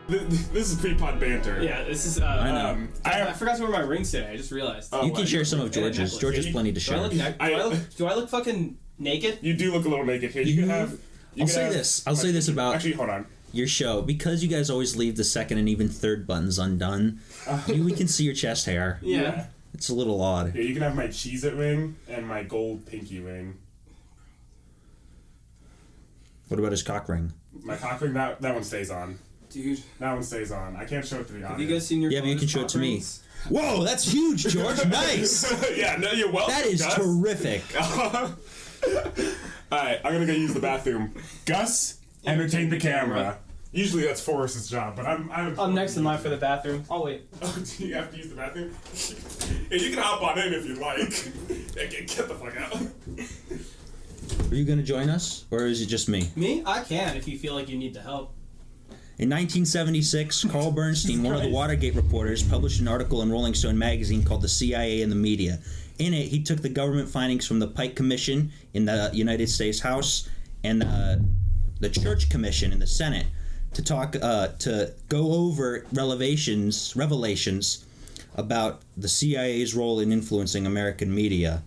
This is pre-Pod Banter. Yeah, this is. I know. I forgot to wear my rings today. I just realized. You can share some of George's. George has plenty to share. Do I look fucking naked? You do look a little naked here. You can have. I'll say this about. Actually, hold on. Your show, because you guys always leave the second and even third buttons undone. We can see your chest hair. Yeah. It's a little odd. Yeah, you can have my Cheez-It ring and my gold pinky ring. What about his cock ring? My cock ring, that one stays on. Dude. That one stays on. I can't show it to the audience. Have you guys seen your but you can show it to me. Whoa, that's huge, George. Nice. Yeah, no, you're welcome. That is Gus. terrific. Alright, I'm gonna go use the bathroom. Gus, entertain the camera. Usually that's Forrest's job, but I'm next in line for the bathroom. I'll wait. Oh, do you have to use the bathroom? Yeah, you can hop on in if you like. Yeah, get the fuck out. Are you going to join us, or is it just me? Me? I can if you feel like you need the help. In 1976, Carl Bernstein, one of the Watergate reporters, published an article in Rolling Stone magazine called The CIA and the Media. In it, he took the government findings from the Pike Commission in the United States House and the Church Commission in the Senate to go over revelations about the CIA's role in influencing American media.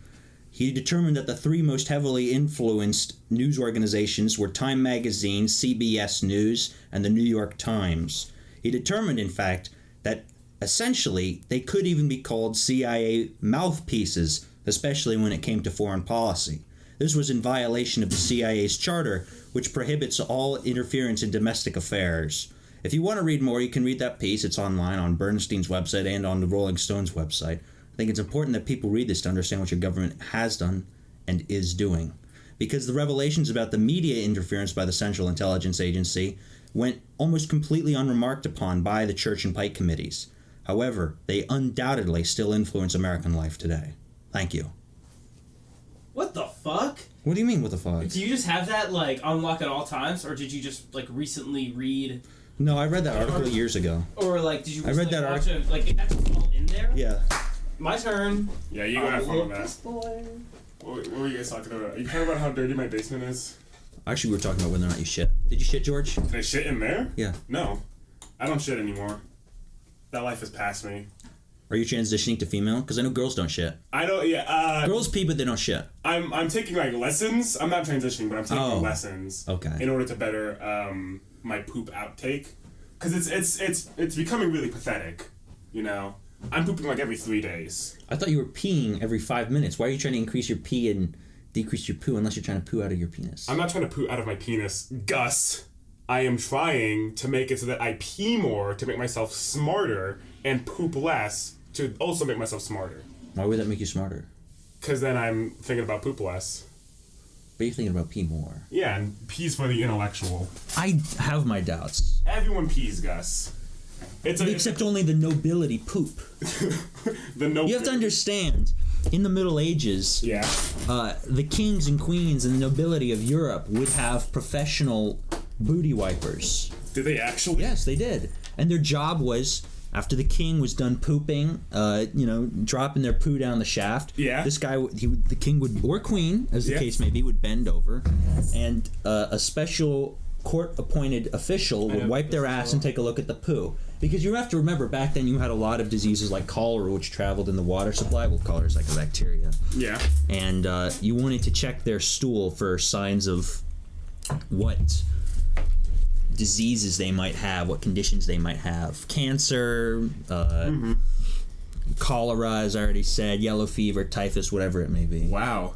He determined that the three most heavily influenced news organizations were Time Magazine, CBS News, and the New York Times. He determined, in fact, that essentially they could even be called CIA mouthpieces, especially when it came to foreign policy. This was in violation of the CIA's charter, which prohibits all interference in domestic affairs. If you want to read more, you can read that piece. It's online on Bernstein's website and on the Rolling Stones website. I think it's important that people read this to understand what your government has done and is doing. Because the revelations about the media interference by the Central Intelligence Agency went almost completely unremarked upon by the Church and Pike committees. However, they undoubtedly still influence American life today. Thank you. What the fuck? What do you mean, what the fuck? Do you just have that, like, unlocked at all times, or did you just, like, recently read... No, I read that article years ago. Or, like, did you I read that article. Like, that's all in there? Yeah. My turn. Yeah, you go have fun with that. What were you guys talking about? Are you talking about how dirty my basement is? Actually, we were talking about whether or not you shit. Did you shit, George? Did I shit in there? Yeah. No. I don't shit anymore. That life has passed me. Are you transitioning to female? Because I know girls don't shit. I don't, yeah. Girls pee, but they don't shit. I'm taking, like, lessons. I'm not transitioning, but I'm taking lessons. Okay. In order to better my poop outtake. Because it's becoming really pathetic, you know? I'm pooping like every 3 days. I thought you were peeing every 5 minutes. Why are you trying to increase your pee and decrease your poo unless you're trying to poo out of your penis? I'm not trying to poo out of my penis, Gus. I am trying to make it so that I pee more to make myself smarter and poop less to also make myself smarter. Why would that make you smarter? Because then I'm thinking about poop less. But you're thinking about pee more. Yeah, and pee's for the intellectual. I have my doubts. Everyone pees, Gus. Except only the nobility poop. You have to understand, in the Middle Ages, the kings and queens and the nobility of Europe would have professional booty wipers. Did they actually? Yes, they did. And their job was, after the king was done pooping, dropping their poo down the shaft, this guy, the king would, or queen, as the case may be, would bend over, and a special court-appointed official would wipe their ass and take a look at the poo. Because you have to remember, back then you had a lot of diseases like cholera, which traveled in the water supply. Well, cholera is like a bacteria. Yeah. And you wanted to check their stool for signs of what diseases they might have, what conditions they might have. Cancer, cholera, as I already said, yellow fever, typhus, whatever it may be. Wow.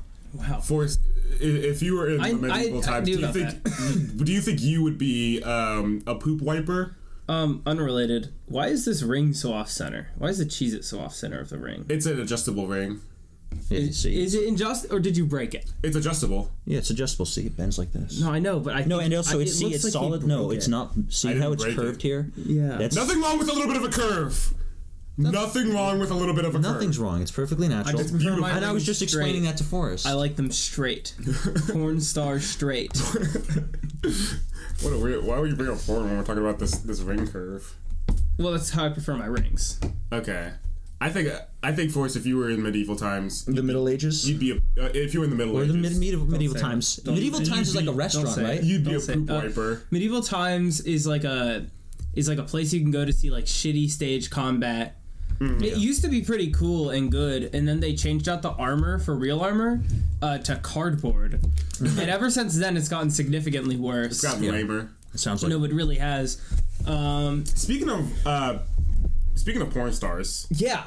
Forrest, if you were in the medieval times, do you think you would be a poop wiper? Unrelated. Why is this ring so off-center? Why is the Cheez-It so off-center of the ring? It's an adjustable ring. Is it or did you break it? It's adjustable. Yeah, it's adjustable. See, it bends like this. No, I know, but and also it's like solid. No, it's not. See how it's curved here? Yeah. That's nothing wrong with a little bit of a curve. Nothing wrong with a little bit of a curve. Nothing's wrong. It's perfectly natural. And I was just explaining that to Forrest. I like them straight. Porn star straight. What a weird. Why would you bring up porn when we're talking about this ring curve? Well, that's how I prefer my rings. Okay. I think Forrest, if you were in medieval times, the Middle Ages, you'd be if you were in the Middle Ages, or the medieval times. Medieval times is like a restaurant, right? You'd be a poop wiper. Medieval times is like a is like a place you can go to see like shitty stage combat. It used to be pretty cool and good, and then they changed out the armor for real armor to cardboard. And ever since then, it's gotten significantly worse. It's gotten lamer. It sounds like... No, it really has. Speaking of porn stars, Yeah.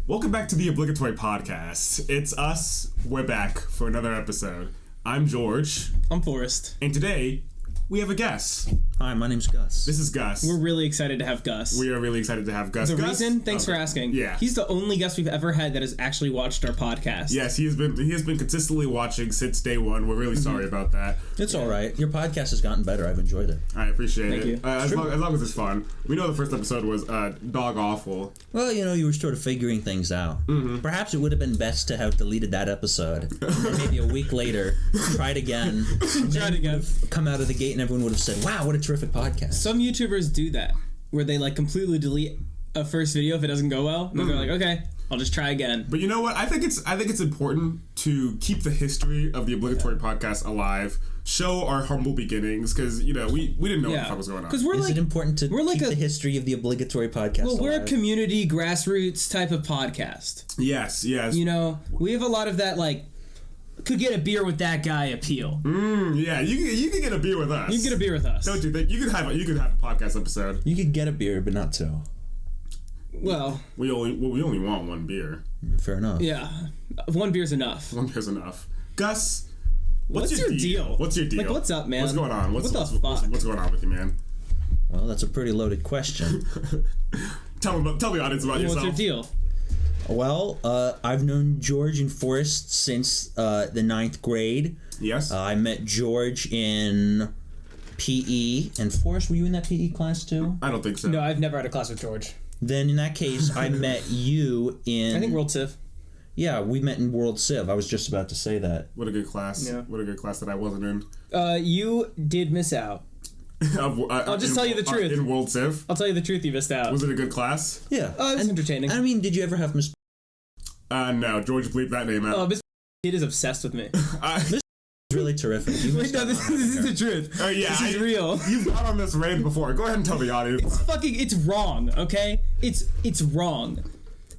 welcome back to the Obligatory Podcast. It's us. We're back for another episode. I'm George, I'm Forrest. and today we have a guest. Hi, my name's Gus. This is Gus. We're really excited to have Gus. We are really excited to have Gus. The Gus? reason, thanks for asking. Yeah. He's the only guest we've ever had that has actually watched our podcast. Yes, he has been consistently watching since day one. We're really sorry about that. It's all right. Your podcast has gotten better. I've enjoyed it. I appreciate Thank it. you. As long as it's fun. We know the first episode was dog awful. Well, you were sort of figuring things out. Perhaps it would have been best to have deleted that episode. And then maybe a week later, tried again. Tried again. Come out of the gate and everyone would have said, wow, what a terrific podcast. Some YouTubers do that, where they like completely delete a first video if it doesn't go well, and then they're like, okay, I'll just try again. But you know what? I think it's important to keep the history of the Obligatory Podcast alive. Show our humble beginnings, because we didn't know what the fuck was going on. Because Is it important to keep the history of the Obligatory Podcast alive? we're a community grassroots type of podcast. Yes. We have a lot of that like could get a beer with that guy appeal. Yeah, you can get a beer with us. You can get a beer with us. Don't you think? You could have a podcast episode. You could get a beer, but not two. Well, we only want one beer. Fair enough. yeah. One beer's enough. One beer's enough. Gus, what's your deal? What's your deal? Like, what's up, man? What's going on? What the fuck? What's going on with you, man? Well, that's a pretty loaded question. Tell the audience about yourself. What's your deal? Well, I've known George and Forrest since the 9th grade. Yes. I met George in PE. And Forrest, were you in that PE class too? I don't think so. No, I've never had a class with George. Then in that case, I met you in... I think World Civ. Yeah, we met in World Civ. I was just about to say that. What a good class. Yeah. What a good class that I wasn't in. You did miss out. I'll just tell you the truth. In World Civ? I'll tell you the truth, you missed out. Was it a good class? Yeah. Oh, it was entertaining. I mean, did you ever have Miss... No, George bleeped that name out. Oh, Miss Kid is obsessed with me. really terrific. You Wait, no, this is the truth. Yeah, this is real. You've gone on this rant before. Go ahead and tell the audience. It's wrong, okay? It's wrong.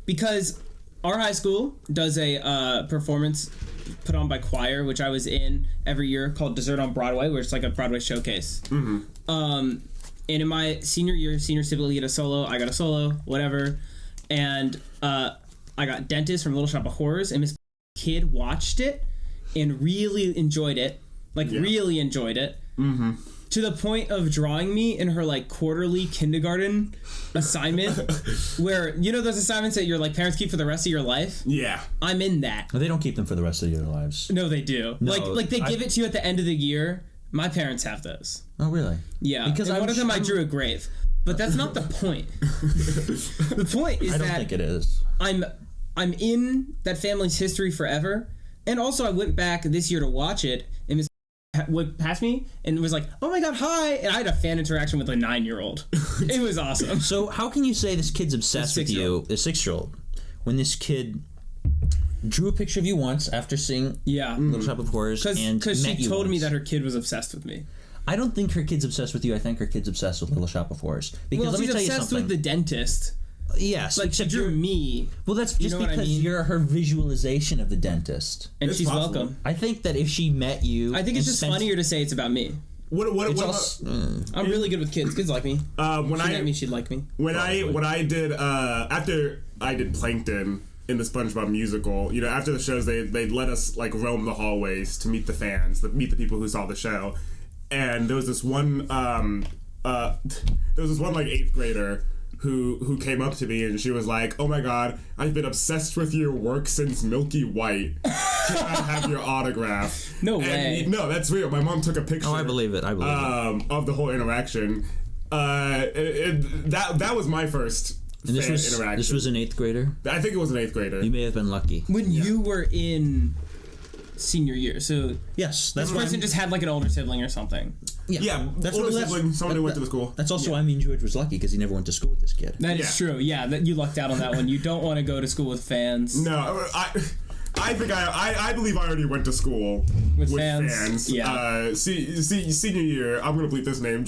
Because our high school does a performance put on by choir, which I was in every year, called Dessert on Broadway, where it's like a Broadway showcase. Mm-hmm. And in my senior year, senior civic lead a solo, I got a solo, whatever. And I got Dentist from Little Shop of Horrors, and Miss Kid watched it and really enjoyed it. Really enjoyed it. Mm-hmm. To the point of drawing me in her, quarterly kindergarten assignment, where, those assignments that your, parents keep for the rest of your life? Yeah. I'm in that. They don't keep them for the rest of your lives. No, they do. No, they give it to you at the end of the year. My parents have those. Oh, really? Yeah. Because one of them I drew a grave. But that's not the point. The point is that... I don't think it is. I'm in that family's history forever. And also I went back this year to watch it, and Miss went past me and was like, oh my god, hi, and I had a fan interaction with a 9-year-old. It was awesome. So how can you say this kid's obsessed with you, a 6-year-old, when this kid drew a picture of you once after seeing Little Shop of Horrors and because met she you told once? me that her kid was obsessed with me. I don't think her kid's obsessed with you. I think her kid's obsessed with Little Shop of Horrors. Because let me tell you something. She's obsessed with the dentist. Yes, she drew me. Well, that's just because you're her visualization of the dentist. And it's she's possible. welcome. I think that if she met you... I think it's just funnier to say it's about me. I'm really good with kids. Kids like me. When she met me, she'd like me. When I did after I did Plankton in the SpongeBob musical, after the shows they'd let us roam the hallways to meet the fans, meet the people who saw the show, and there was this one 8th grader who came up to me and she was like, oh my god, I've been obsessed with your work since Milky White. Can I have your autograph? No way. No, that's real. My mom took a picture. Oh, I believe it. Of the whole interaction. That was my first interaction. This was an 8th grader? I think it was an 8th grader. You may have been lucky. When you were in senior year, so yes, this person just had an older sibling or something. Yeah, that's older sibling, someone who went to the school. That's also why George was lucky, because he never went to school with this kid. That is true. Yeah, you lucked out on that one. You don't want to go to school with fans. No, I think I believe I already went to school with fans. Yeah. Senior year, I'm gonna bleep this name.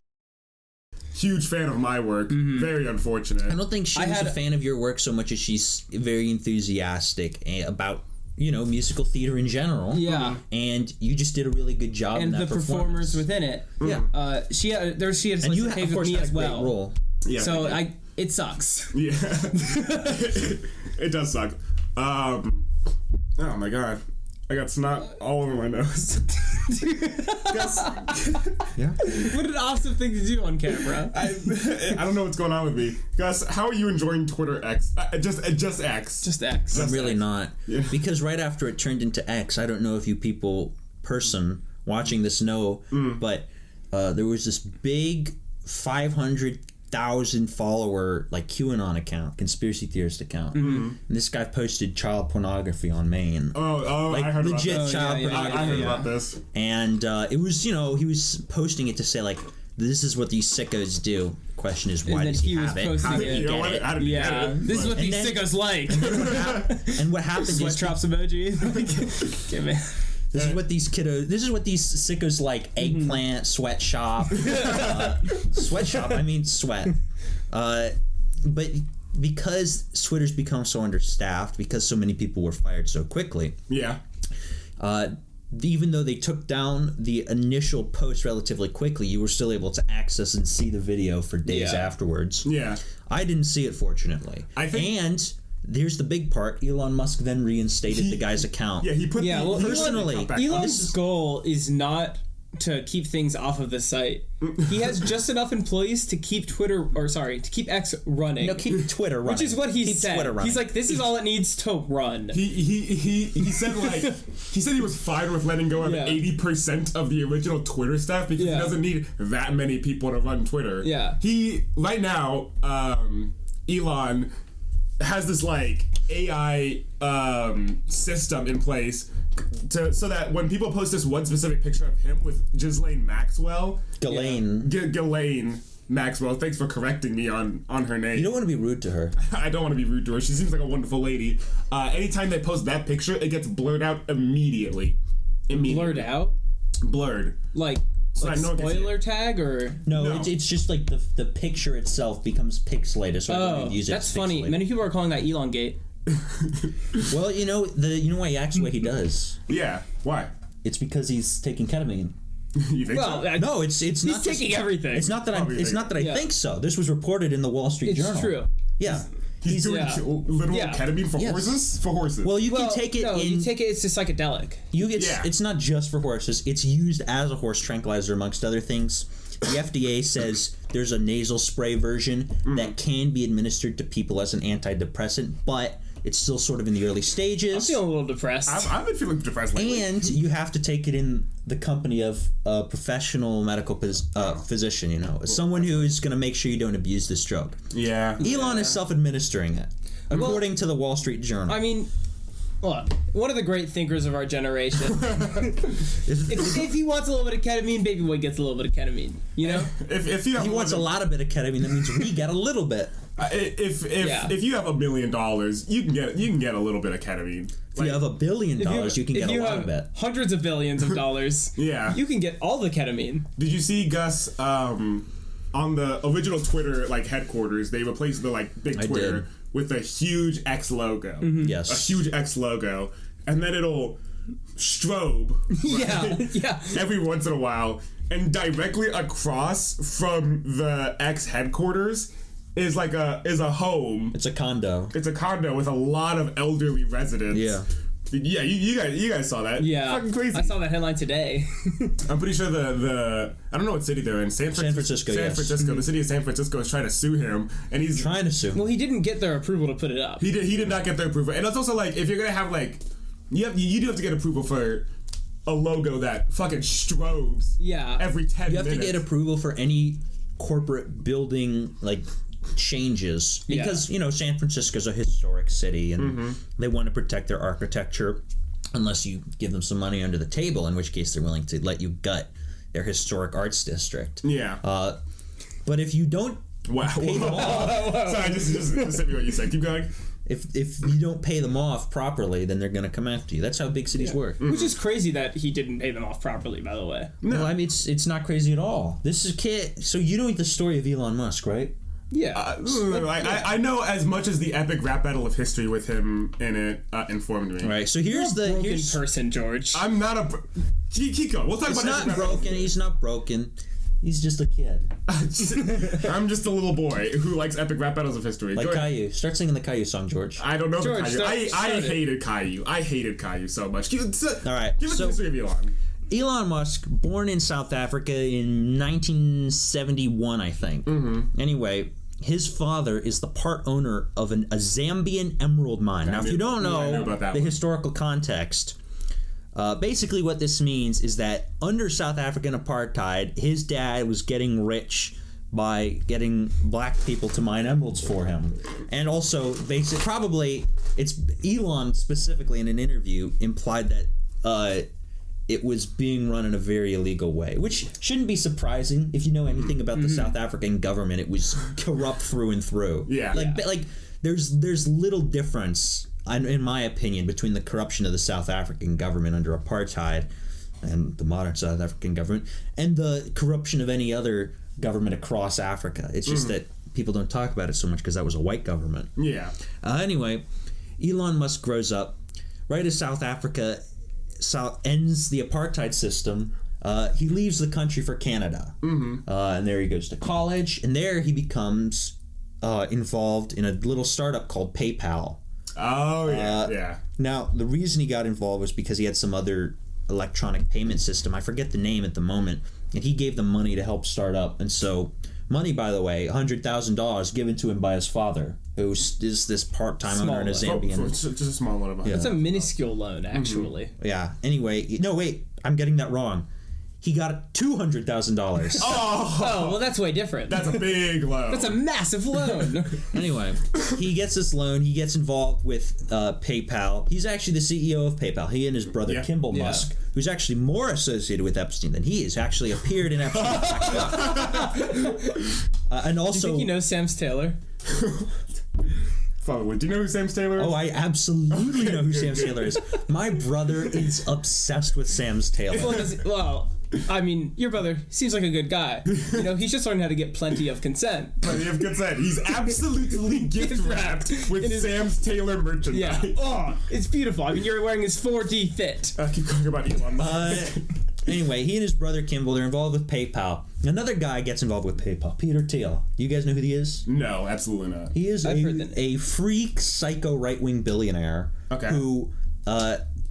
huge fan of my work. Very unfortunate. I don't think she was a fan of your work so much as she's very enthusiastic about musical theater in general. Yeah. And you just did a really good job in that and the performers within it. Yeah. She had and you with of course me had as a great well. role. Yeah. So it sucks. Yeah. It does suck. Oh my god. I got snot all over my nose. Gus, Yeah. What an awesome thing to do on camera. I don't know what's going on with me. Gus, how are you enjoying Twitter X? Just X. Just X. I'm really not. Yeah. Because right after it turned into X, I don't know if you people watching this know, but there was this big 500,000 follower QAnon account, conspiracy theorist account. And this guy posted child pornography on Maine. Oh, I heard legit about this. child pornography. I heard about this. And it was, he was posting it to say this is what these sickos do. Question is, why does he have it? How did he get it? How did he get it? This is what these sickos like. And what happened is Sweatshops emoji. Give it. This is what these sickos like: eggplant, sweatshop, sweatshop. I mean sweat. But because Twitter's become so understaffed, because so many people were fired so quickly, even though they took down the initial post relatively quickly, you were still able to access and see the video for days afterwards. Yeah. I didn't see it, fortunately. And there's the big part. Elon Musk then reinstated the guy's account. Yeah, he put personally. Elon's goal is not to keep things off of the site. He has just enough employees to keep to keep X running. No, keep Twitter running. Which is what he said. He's like, this is all it needs to run. He said he was fine with letting go of 80% of the original Twitter staff because he doesn't need that many people to run Twitter. Yeah. He right now, Elon has this AI system in place so that when people post this one specific picture of him with Ghislaine Maxwell, Ghislaine Maxwell, thanks for correcting me on her name. You don't want to be rude to her. I don't want to be rude to her. She seems like a wonderful lady. Anytime they post that picture, it gets blurred out immediately. Blurred out? Blurred. Like spoiler tag or no. It's just the picture itself becomes pixelated. So that's funny. Many people are calling that Elongate. Well, you know why he acts the way he does. Yeah. Why? It's because he's taking ketamine. You think so? No, it's he's not. He's taking everything. It's not that I think so. This was reported in the Wall Street Journal. It's true. Yeah. He's doing literal ketamine for horses? For horses. Well, you can take it you take it, it's a psychedelic. It's not just for horses. It's used as a horse tranquilizer, amongst other things. The FDA says there's a nasal spray version that can be administered to people as an antidepressant, but it's still sort of in the early stages. I'm feeling a little depressed. I've been feeling depressed lately. And you have to take it in the company of a professional medical physician, someone who is going to make sure you don't abuse this drug. Yeah. Elon is self-administering it, according to the Wall Street Journal. I mean, look, one of the great thinkers of our generation. if he wants a little bit of ketamine, Baby Boy gets a little bit of ketamine. If he wants a lot of bit of ketamine, that means we get a little bit. If you have $1 million, you can get a little bit of ketamine. If you have $1 billion, you can get a lot of it. Hundreds of billions of dollars. Yeah. You can get all the ketamine. Did you see, Gus, on the original Twitter headquarters, they replaced the big Twitter with a huge X logo. Mm-hmm. Yes. A huge X logo. And then it'll strobe every once in a while. And directly across from the X headquarters is a home. It's a condo. It's a condo with a lot of elderly residents. Yeah. Yeah, you guys saw that. Yeah. Fucking crazy. I saw that headline today. I'm pretty sure the I don't know what city they're in. San Francisco. Yes. Francisco. The city of San Francisco is trying to sue him, and he's trying to sue. Well, he didn't get their approval to put it up. He did not get their approval, and it's also if you're gonna have you do have to get approval for a logo that fucking strobes. Yeah. Every 10 minutes. You have to get approval for any corporate building changes because San Francisco's a historic city and they want to protect their architecture unless you give them some money under the table, in which case they're willing to let you gut their historic arts district. Yeah. But if you don't pay them off. Sorry, just hit me what you said. Keep going. if you don't pay them off properly, then they're going to come after you. That's how big cities work. Which is crazy that he didn't pay them off properly, by the way. No, I mean it's not crazy at all. This is So you know the story of Elon Musk, right? Yeah. I know as much as the epic rap battle of history with him in it informed me. Right. So here's You're a broken person, George. I'm not a. Keep going. We'll talk about not broken. He's not broken. He's just a kid. I'm just a little boy who likes epic rap battles of history. Like George, Caillou. Start singing the Caillou song, George. I don't know George, the Caillou. start I it. hated Caillou. I hated Caillou so much. All right. Give us the history of Elon. Elon Musk, born in South Africa in 1971, I think. Mm-hmm. Anyway, his father is the part owner of a Zambian emerald mine. Now, if you don't know the historical context, basically what this means is that under South African apartheid, his dad was getting rich by getting black people to mine emeralds for him. And also, it's Elon specifically in an interview implied that it was being run in a very illegal way, which shouldn't be surprising if you know anything about the South African government. It was corrupt through and through. Yeah. Like there's little difference, in my opinion, between the corruption of the South African government under apartheid and the modern South African government and the corruption of any other government across Africa. It's just that people don't talk about it so much because that was a white government. Yeah. Anyway, Elon Musk grows up right as South Africa ends the apartheid system. He leaves the country for Canada. Mm-hmm. And there he goes to college, and there he becomes involved in a little startup called PayPal. Oh, yeah, yeah. Now, the reason he got involved was because he had some other electronic payment system. I forget the name at the moment. And he gave them money to help start up. And so, money, by the way, $100,000 given to him by his father, who is this part-time owner in a Zambian. Just a small one of them. It's a minuscule loan, actually. Mm-hmm. Yeah. Anyway, no, wait. I'm getting that wrong. He got $200,000. Oh, well, that's way different. That's a big loan. That's a massive loan. Anyway, he gets this loan. He gets involved with PayPal. He's actually the CEO of PayPal. He and his brother, Kimball Musk, who's actually more associated with Epstein than he is, actually appeared in Epstein. And also... Do you think he knows Sam Taylor? Do you know who Sam Taylor is? Oh, I absolutely know who Sam Taylor is. My brother is obsessed with Sam Taylor. Well, I mean, your brother seems like a good guy. You know, he's just learned how to get plenty of consent. Plenty of consent. He's absolutely gift-wrapped with Sam Taylor merchandise. Yeah. Oh, it's beautiful. I mean, you're wearing his 4D fit. Keep talking about Elon Musk. Anyway, he and his brother Kimball, they're involved with PayPal. Another guy gets involved with PayPal, Peter Thiel. You guys know who he is? No, absolutely not. He is a freak, psycho, right-wing billionaire who...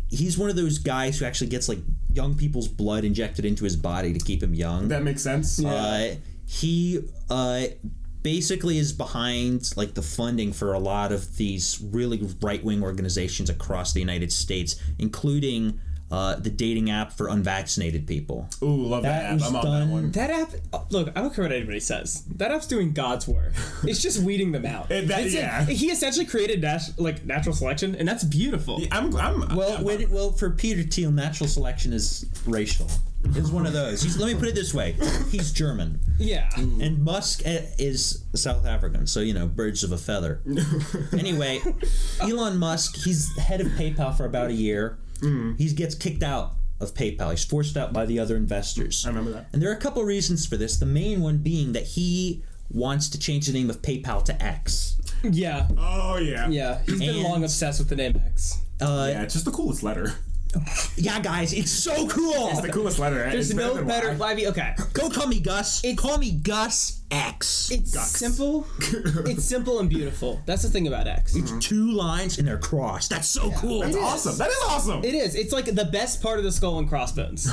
he's one of those guys who actually gets, like, young people's blood injected into his body to keep him young. That makes sense. He basically is behind, like, the funding for a lot of these really right-wing organizations across the United States, including... the dating app for unvaccinated people. Ooh, love that app. I'm on that one. That app, look, I don't care what anybody says. That app's doing God's work. It's just weeding them out. He essentially created natural selection, and that's beautiful. Yeah, well, for Peter Thiel, natural selection is racial. It's one of those. Let me put it this way: he's German. Yeah. And Musk is South African, so birds of a feather. Anyway, Elon Musk, he's head of PayPal for about a year. He gets kicked out of PayPal. He's forced out by the other investors. I remember that. And there are a couple reasons for this. The main one being that he wants to change the name of PayPal to X. Yeah. Oh, yeah. Yeah. He's been long obsessed with the name X. Yeah, it's just the coolest letter. Yeah, guys, it's so cool. It's the coolest letter. There's no better. Okay. Go call me Gus. Call me Gus X. It's simple. It's simple and beautiful. That's the thing about X. It's 2 lines and they're crossed. That's so cool. That's awesome. That is awesome. It is. It's like the best part of the skull and crossbones.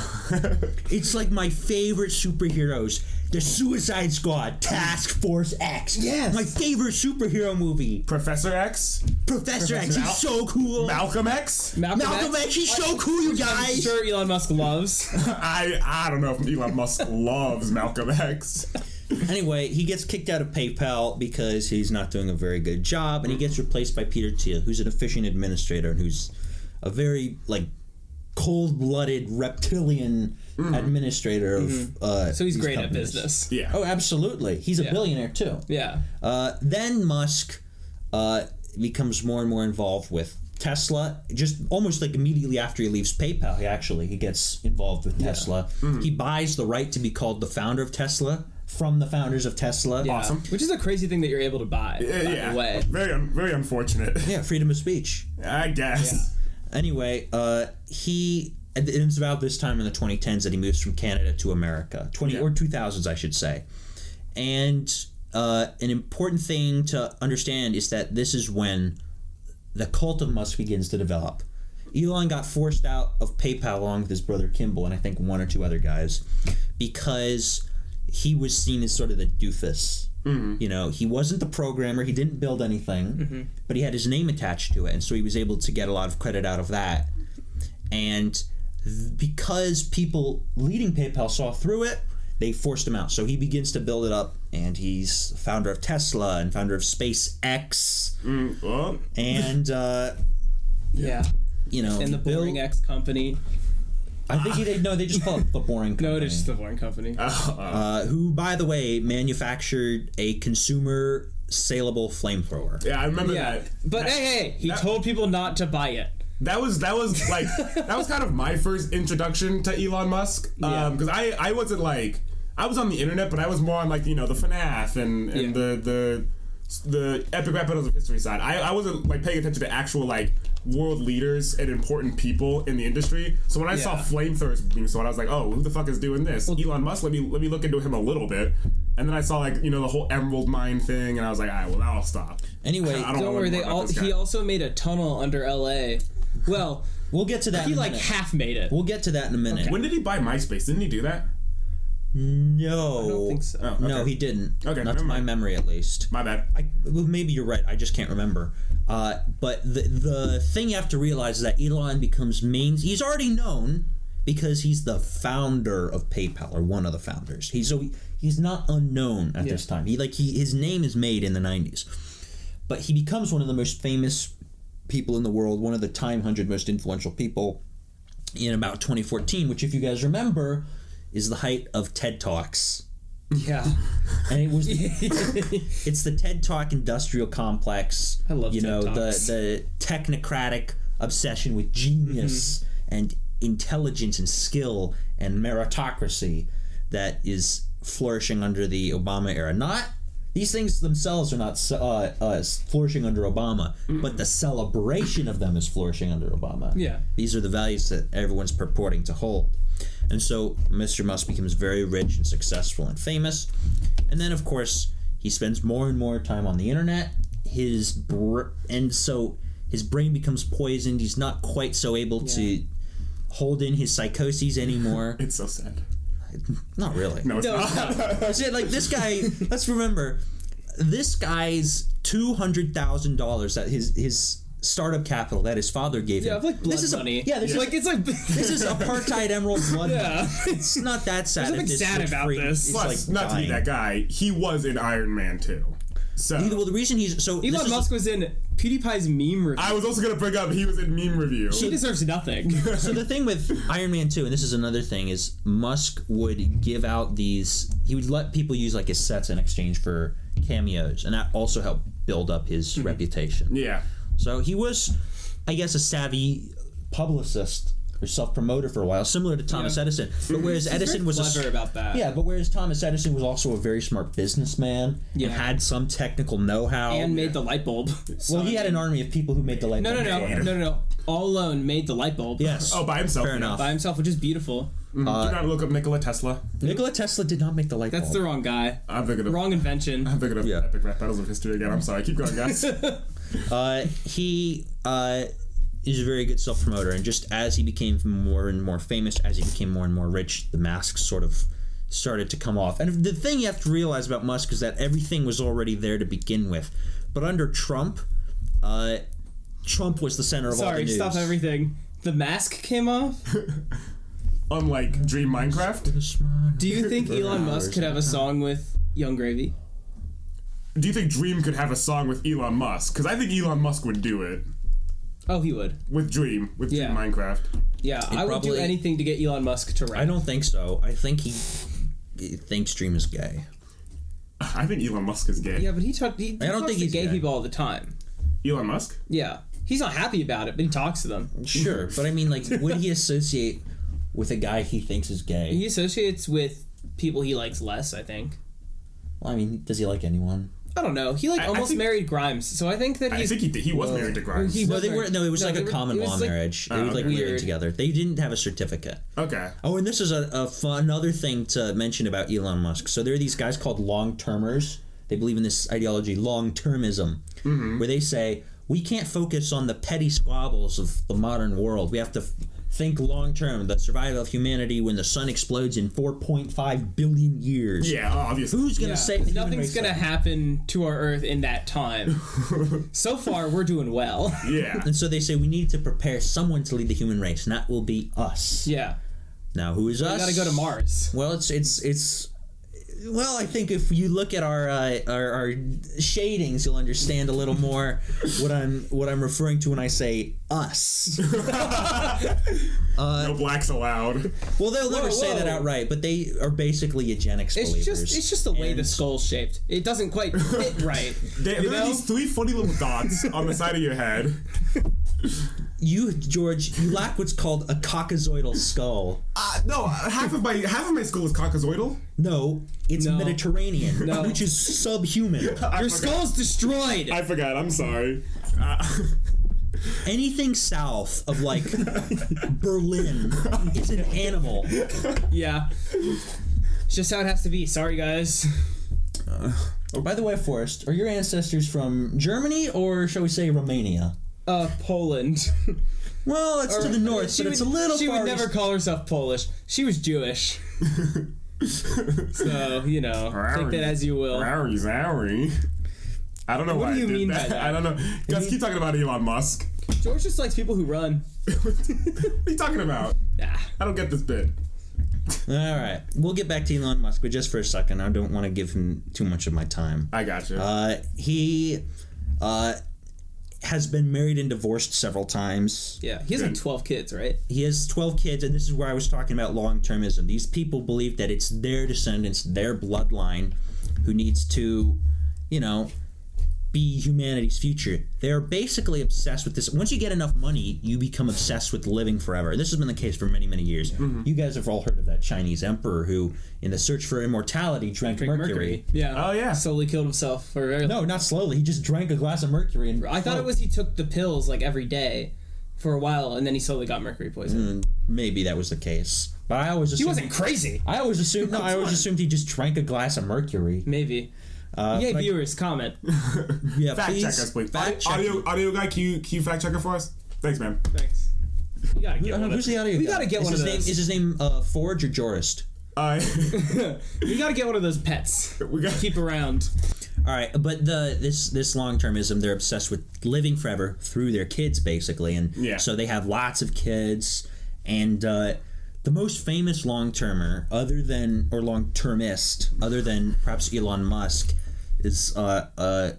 It's like my favorite superheroes. The Suicide Squad, Task Force X. Yes. My favorite superhero movie. Professor X. Professor X. He's so cool. Malcolm X. Malcolm X. He's so cool, you guys. I'm sure Elon Musk loves. I don't know if Elon Musk loves Malcolm X. Anyway, he gets kicked out of PayPal because he's not doing a very good job, and he gets replaced by Peter Thiel, who's an efficient administrator and who's a very, cold-blooded reptilian administrator of so he's great companies. At business. Yeah. Oh, absolutely. He's a billionaire too. Yeah. Then Musk becomes more and more involved with Tesla. Just almost like immediately after he leaves PayPal, he gets involved with Tesla. He buys the right to be called the founder of Tesla from the founders of Tesla. Yeah. Awesome. Which is a crazy thing that you're able to buy, by the way. Very unfortunate. Yeah, freedom of speech. I guess. Yeah. Anyway, it's about this time in the 2010s that he moves from Canada to America. Or 2000s, I should say. And an important thing to understand is that this is when the cult of Musk begins to develop. Elon got forced out of PayPal along with his brother Kimball and I think one or two other guys because he was seen as sort of the doofus. You know, he wasn't the programmer, he didn't build anything, but he had his name attached to it, and so he was able to get a lot of credit out of that. And because people leading PayPal saw through it, they forced him out. So he begins to build it up, and he's founder of Tesla and founder of SpaceX. And, you know... And the Boring X Company. I think they just call it the Boring Company. No, it's just the Boring Company. Who, by the way, manufactured a consumer saleable flamethrower. Yeah, I remember that. But he told people not to buy it. That was like that was kind of my first introduction to Elon Musk because I wasn't like I was on the internet, but I was more on like the FNAF and the epic rap battles of history side. I wasn't like paying attention to actual like world leaders and important people in the industry. So when I saw flamethrowers being sold, I was like, oh, who the fuck is doing this? Elon Musk. Let me look into him a little bit. And then I saw like the whole emerald mine thing, and I was like, all right, well, that'll stop. Anyway, don't worry. He also made a tunnel under LA. Well, we'll get to that. He like half made it. We'll get to that in a minute. Okay. When did he buy MySpace? Didn't he do that? No, I don't think so. Oh, okay. No, he didn't. Okay, not to my memory, at least. My bad. Well, maybe you're right. I just can't remember. But the thing you have to realize is that Elon becomes he's already known because he's the founder of PayPal, or one of the founders. He's not unknown at this time. His name is made in the 90s, but he becomes one of the most famous people in the world, one of the Time 100 most influential people in about 2014, which, if you guys remember, is the height of TED Talks. Yeah. And it was it's the TED Talk industrial complex. I love TED Talks. The technocratic obsession with genius and intelligence and skill and meritocracy that is flourishing under the Obama era. These things themselves are not flourishing under Obama, but the celebration of them is flourishing under Obama. Yeah. These are the values that everyone's purporting to hold. And so Mr. Musk becomes very rich and successful and famous. And then, of course, he spends more and more time on the internet. And so his brain becomes poisoned. He's not quite so able to hold in his psychoses anymore. It's so sad. Not really. No, it's not. See, like this guy, let's remember, this guy's $200,000 that his startup capital that his father gave him. Yeah, like blood money. This is apartheid emerald blood money. It's not that sad. There's nothing sad about this. Plus, not to be that guy, he was in Iron Man 2. So the reason Elon Musk was in PewDiePie's meme review. I was also going to bring up he was in meme review. He deserves nothing. So the thing with Iron Man 2, and this is another thing, is Musk would give out he would let people use like his sets in exchange for cameos, and that also helped build up his reputation. Yeah. So he was, I guess, a savvy publicist or self-promoter for a while, similar to Thomas Edison. But whereas Edison was clever about that. Yeah, but whereas Thomas Edison was also a very smart businessman and had some technical know-how and made the light bulb. Well, he had an army of people who made the light bulb. No. All alone made the light bulb. Yes. Oh, by himself. Fair enough. By himself, which is beautiful. Do not look up Nikola Tesla. Nikola Tesla did not make the light bulb. That's the wrong guy. I'm thinking of wrong invention. I'm thinking of epic rap battles of history again. I'm sorry. Keep going, guys. He is a very good self-promoter, and just as he became more and more famous, as he became more and more rich, the mask sort of started to come off. And the thing you have to realize about Musk is that everything was already there to begin with. But under Trump, Trump was the center of all the news. Sorry, stop everything. The mask came off? Unlike Dream Minecraft? Do you think Elon Musk could have a song with Young Gravy? Do you think Dream could have a song with Elon Musk? Because I think Elon Musk would do it. Oh, he would. With Dream Minecraft. Yeah, I would do anything to get Elon Musk to rap. I don't think so. I think he thinks Dream is gay. I think Elon Musk is gay. Yeah, but he talks to gay people all the time. Elon Musk? Yeah. He's not happy about it, but he talks to them. Sure, but I mean, like, would he associate with a guy he thinks is gay? He associates with people he likes less, I think. Well, I mean, does he like anyone? I don't know. He almost married Grimes, so I think that he's... I think he was married to Grimes. It was like a common law marriage. They would like live together. They didn't have a certificate. Okay. Oh, and this is another thing to mention about Elon Musk. So there are these guys called long-termers. They believe in this ideology, long-termism, where they say, we can't focus on the petty squabbles of the modern world. We have to think long-term, the survival of humanity when the sun explodes in 4.5 billion years. Yeah, obviously. Who's going to say the nothing's going to happen to our Earth in that time? So far, we're doing well. Yeah. And so they say we need to prepare someone to lead the human race, and that will be us. Yeah. Now, who is us? We got to go to Mars. Well, it's. Well, I think if you look at our shadings, you'll understand a little more what I'm referring to when I say us. No blacks allowed. Well, they'll never say that outright, but they are basically eugenics believers. It's just the way the skull's shaped. It doesn't quite fit right. There are these 3 funny little dots on the side of your head. You, George, you lack what's called a caucasoidal skull. No, half of my skull is caucasoidal. No, it's Mediterranean, which is subhuman. Your skull's destroyed. I forgot. I'm sorry. Anything south of, like, Berlin is an animal. Yeah. It's just how it has to be. Sorry, guys. By the way, Forrest, are your ancestors from Germany or, shall we say, Romania? Poland. Well, it's to the north, but it's a little She far would never call herself Polish. She was Jewish. So, take that as you will. Sorry. I don't know what why do you I did mean that. by that? I don't know. Guys, keep talking about Elon Musk. George just likes people who run. What are you talking about? Nah. I don't get this bit. All right. We'll get back to Elon Musk, but just for a second. I don't want to give him too much of my time. I got you. He has been married and divorced several times. Yeah, he has like 12 kids, right? He has 12 kids, and this is where I was talking about long-termism. These people believe that it's their descendants, their bloodline, who needs to, be humanity's future. They're basically obsessed with this. Once you get enough money, you become obsessed with living forever. This has been the case for many, many years. Mm-hmm. You guys have all heard of that Chinese emperor who, in the search for immortality, drank mercury. Yeah. Oh, yeah. Slowly killed himself for a very No, not slowly. He just drank a glass of mercury. And I thought it was he took the pills like every day for a while, and then he slowly got mercury poisoning. Maybe that was the case. But I always assumed... He wasn't crazy. I always assumed he just drank a glass of mercury. Maybe. Yay, viewers, comment. Yeah, fact check us, please. Audio guy, can you fact checker for us? Thanks, man. Thanks. We gotta get one. Who's the audio guy? We gotta get one of those. Is his name Forge or Jurist? We gotta get one of those pets. We gotta keep around. All right, but this long-termism, they're obsessed with living forever through their kids, basically, and so they have lots of kids, and the most famous long-termist, other than perhaps Elon Musk, is a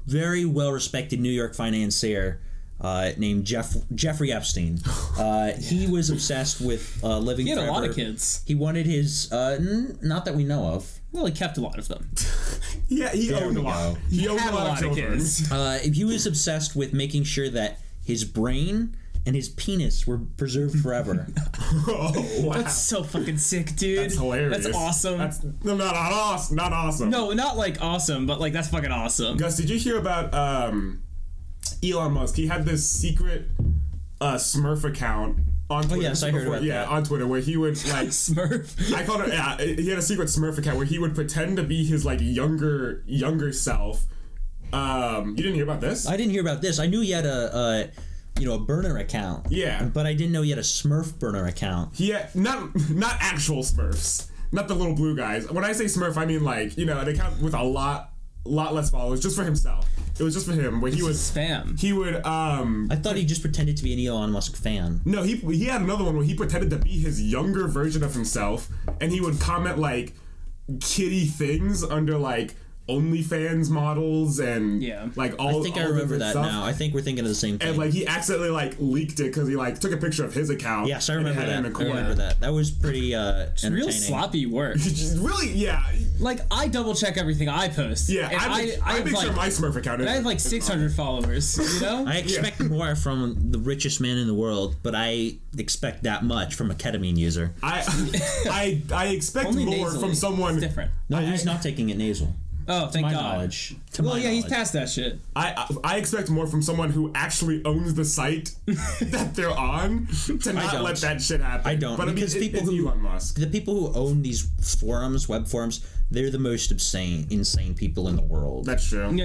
very well-respected New York financier named Jeffrey Epstein. He was obsessed with living forever. He had a lot of kids. He wanted his, not that we know of. Well, he kept a lot of them. Yeah, he owned a lot. He owned a lot of kids. He was obsessed with making sure that his brain and his penis were preserved forever. Oh, wow. That's so fucking sick, dude. That's hilarious. That's awesome. That's not awesome. No, not like awesome, but like that's fucking awesome. Gus, did you hear about Elon Musk? He had this secret Smurf account on Twitter. Oh, yes, I heard about that. Yeah, on Twitter, where he would like Smurf. I called it. Yeah, he had a secret Smurf account where he would pretend to be his like younger self. You didn't hear about this? I didn't hear about this. I knew he had a burner account. Yeah, but I didn't know he had a Smurf burner account. He had not actual Smurfs, not the little blue guys. When I say Smurf, I mean like an account with a lot less followers, just for himself. It was just for him. Where he was spam. He would. I thought he just pretended to be an Elon Musk fan. No, he had another one where he pretended to be his younger version of himself, and he would comment like kitty things under like OnlyFans models and like all. I think I remember that stuff. now. I think we're thinking of the same thing. And like he accidentally like leaked it because he like took a picture of his account. Yes, I remember that. I remember that. That was pretty entertaining. Real sloppy work. Really, yeah. Like I double check everything I post. Yeah, I make sure my Smurf account is. I have like 600 followers. You know. I expect more from the richest man in the world, but I expect that much from a ketamine user. I expect Only more nasally. from someone. It's different. No, he's not taking it nasal. Oh, thank my God. Knowledge. He's past that shit. I expect more from someone who actually owns the site that they're on to not let that shit happen. I don't. But because it's Elon Musk. The people who own these forums, web forums, they're the most insane people in the world. That's true. Yeah,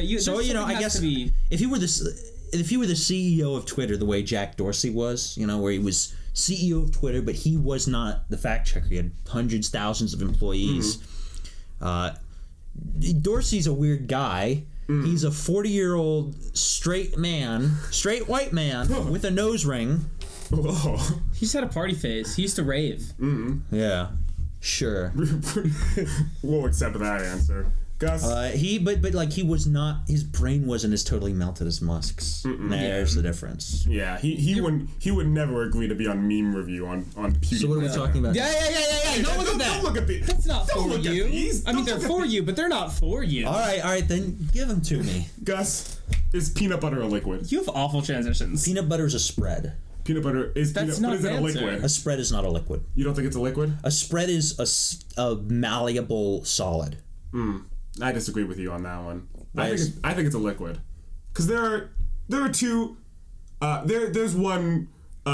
I guess if he were the CEO of Twitter, the way Jack Dorsey was, where he was CEO of Twitter, but he was not the fact checker. He had hundreds, thousands of employees. Dorsey's a weird guy. He's a 40-year-old straight white man with a nose ring. Oh. He's had a party phase. He used to rave. Yeah, sure. We'll accept that answer. Gus? But like he was not. His brain wasn't as totally melted as Musk's. There's the difference. Yeah, he would never agree to be on meme review on PewDiePie. So what are we talking about? Yeah. Don't look at that. Don't look at these. That's not for you. These. I mean, they're for you, but they're not for you. All right, then give them to me. Gus, is peanut butter a liquid? You have awful transitions. Peanut butter is a spread. Peanut butter is That's peanut, not but is it the a answer. liquid? A spread is not a liquid. You don't think it's a liquid? A spread is a malleable solid. I disagree with you on that one. I Nice. think it's a liquid, because there are two. There's one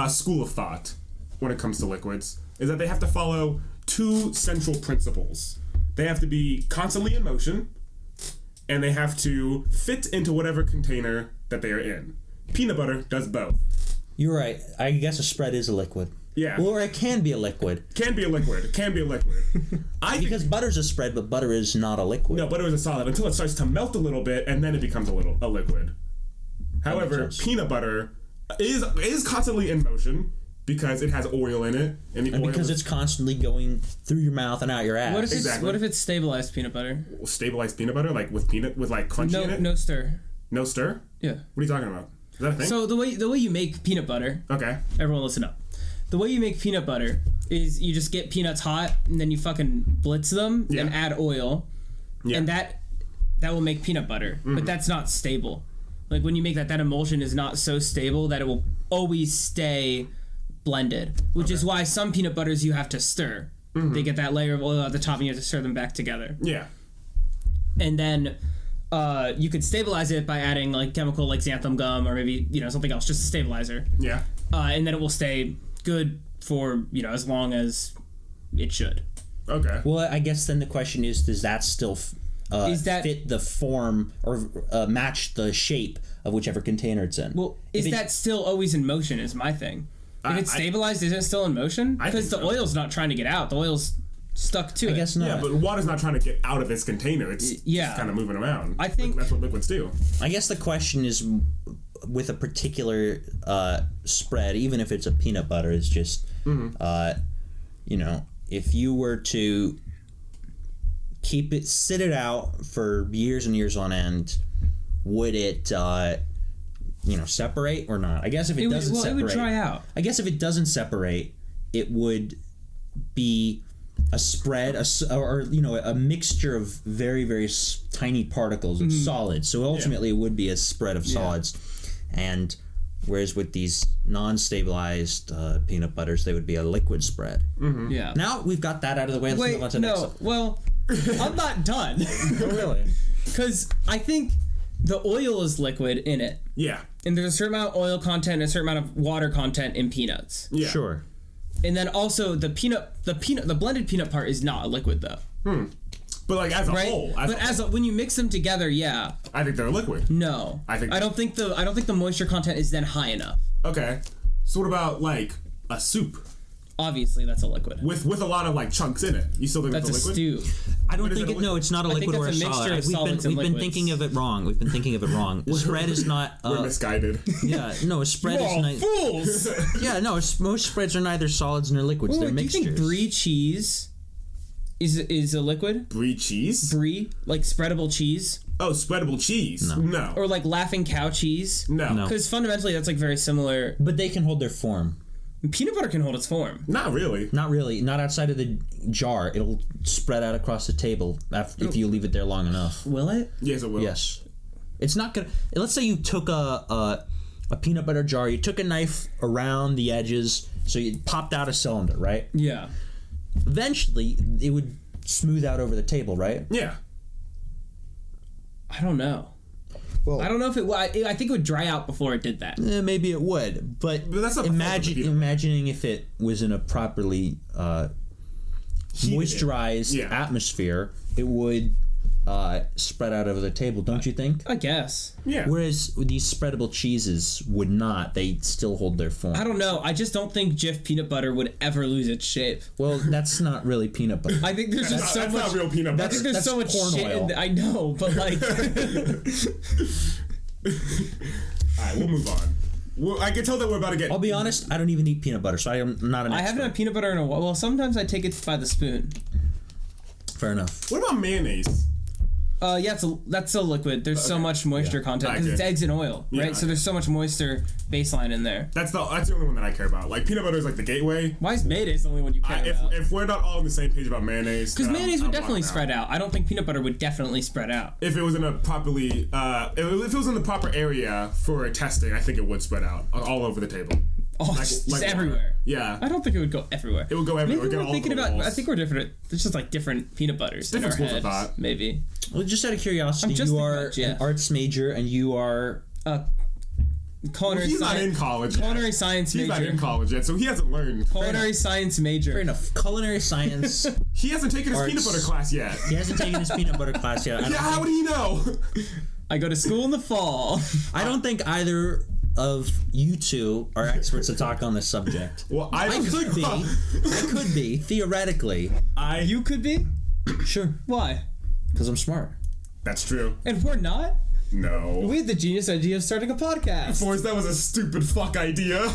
school of thought when it comes to liquids, is that they have to follow two central principles. They have to be constantly in motion, and they have to fit into whatever container that they are in. Peanut butter does both. You're right. I guess a spread is a liquid. Yeah. Or it can be a liquid. Can be a liquid. Because butter's a spread, but butter is not a liquid. No, butter is a solid until it starts to melt a little bit, and then it becomes a liquid. However, peanut butter is constantly in motion because it has oil in it, and because it's constantly going through your mouth and out your ass. What if it's stabilized peanut butter? Stabilized peanut butter, like with like crunchy in it. No stir. No stir. Yeah. What are you talking about? Is that a thing? So the way you make peanut butter. Okay. Everyone, listen up. The way you make peanut butter is you just get peanuts hot and then you fucking blitz them and add oil, and that will make peanut butter. But that's not stable. Like when you make that emulsion is not so stable that it will always stay blended. Which is why some peanut butters you have to stir. They get that layer of oil at the top and you have to stir them back together. Yeah. And then you could stabilize it by adding like chemical like xanthan gum or maybe something else, just a stabilizer. Yeah. And then it will stay good for as long as it should. Okay. Well, I guess then the question is, does that still fit the form or match the shape of whichever container it's in? Well, is that still always in motion is my thing. If it's stabilized, is it still in motion? Because the oil's not trying to get out. The oil's stuck to it. I guess not. Yeah, but water's not trying to get out of its container. It's just kind of moving around. I think that's what liquids do. I guess the question is, with a particular spread, even if it's a peanut butter, is just, if you were to sit it out for years and years on end, would it, separate or not? I guess if it doesn't separate, it would dry out. I guess if it doesn't separate, it would be a spread, a mixture of very, very tiny particles of solids. So ultimately, it would be a spread of solids. And whereas with these non-stabilized peanut butters, they would be a liquid spread. Yeah. Now we've got that out of the way. Let's move on to the next. Well, I'm not done. Oh, really? Because I think the oil is liquid in it. Yeah. And there's a certain amount of oil content and a certain amount of water content in peanuts. Yeah. Sure. And then also the blended peanut part is not a liquid though. But like as a whole, when you mix them together, yeah. I think they're a liquid. No. I don't think the moisture content is then high enough. Okay. So what about like a soup? Obviously, that's a liquid. With a lot of like chunks in it. You still think that's a liquid? Stew. I don't think it. No, it's not a liquid or a solid. We've been thinking of it wrong. A spread is not. We're misguided. Yeah, no, a spread is not. Fools. Yeah, no, most spreads are neither solids nor liquids. They're mixtures. Do you think brie cheese is a liquid. Brie cheese? Brie, like spreadable cheese. Oh, spreadable cheese? No. Or like Laughing Cow cheese. No. Because fundamentally that's like very similar. But they can hold their form. Peanut butter can hold its form. Not really. Not really. Not outside of the jar. It'll spread out across the table if you leave it there long enough. Will it? Yes, it will. Yes. It's not gonna. Let's say you took a peanut butter jar. You took a knife around the edges, so you popped out a cylinder, right? Yeah. Eventually, it would smooth out over the table, right? Yeah. I don't know. Well, I don't know if it would. I think it would dry out before it did that. Maybe it would, but that's not imagining if it was in a properly moisturized atmosphere, it would spread out over the table, don't you think? I guess. Yeah. Whereas these spreadable cheeses would not. They still hold their form. I don't know. I just don't think Jif peanut butter would ever lose its shape. Well, that's not really pealright butter. I think there's just so much. That's not real peanut butter. I think there's so much corn shit oil. I know, but like. Alright, we'll move on. Well, I can tell that we're about to get... I'll be honest, I don't even eat peanut butter, so I am not an expert. I haven't had peanut butter in a while. Well, sometimes I take it by the spoon. Fair enough. What about mayonnaise? Yeah, that's a liquid. There's so much moisture content because it's eggs and oil, right? Yeah, so there's so much moisture baseline in there. That's the only one that I care about. Like, peanut butter is like the gateway. Why is mayonnaise the only one you care about? If we're not all on the same page about mayonnaise... Because mayonnaise would definitely spread out. I don't think peanut butter would definitely spread out. If it was in a properly... if it was in the proper area for testing, I think it would spread out all over the table. Oh, just everywhere. Yeah. I don't think it would go everywhere. It would go everywhere. Maybe we're thinking about... I think we're different. There's just like different peanut butters in our schools of heads. thought. Maybe. Well, just out of curiosity, just you thinking are about Jeff. an arts major and you are... Culinary He's not in college yet. Culinary science He's major. not in college yet, so he hasn't learned. Culinary science major. Fair enough. Culinary science. He hasn't taken his peanut butter class yet. He hasn't taken his peanut butter class yet. Yeah, how would he know? I go to school in the fall. I don't think either of you two are experts to talk on this subject. Well, I could be. I could be, theoretically. You could be? Sure. Why? Because I'm smart. That's true. And we're not? No. We had the genius idea of starting a podcast. Forrest, that was a stupid fuck idea.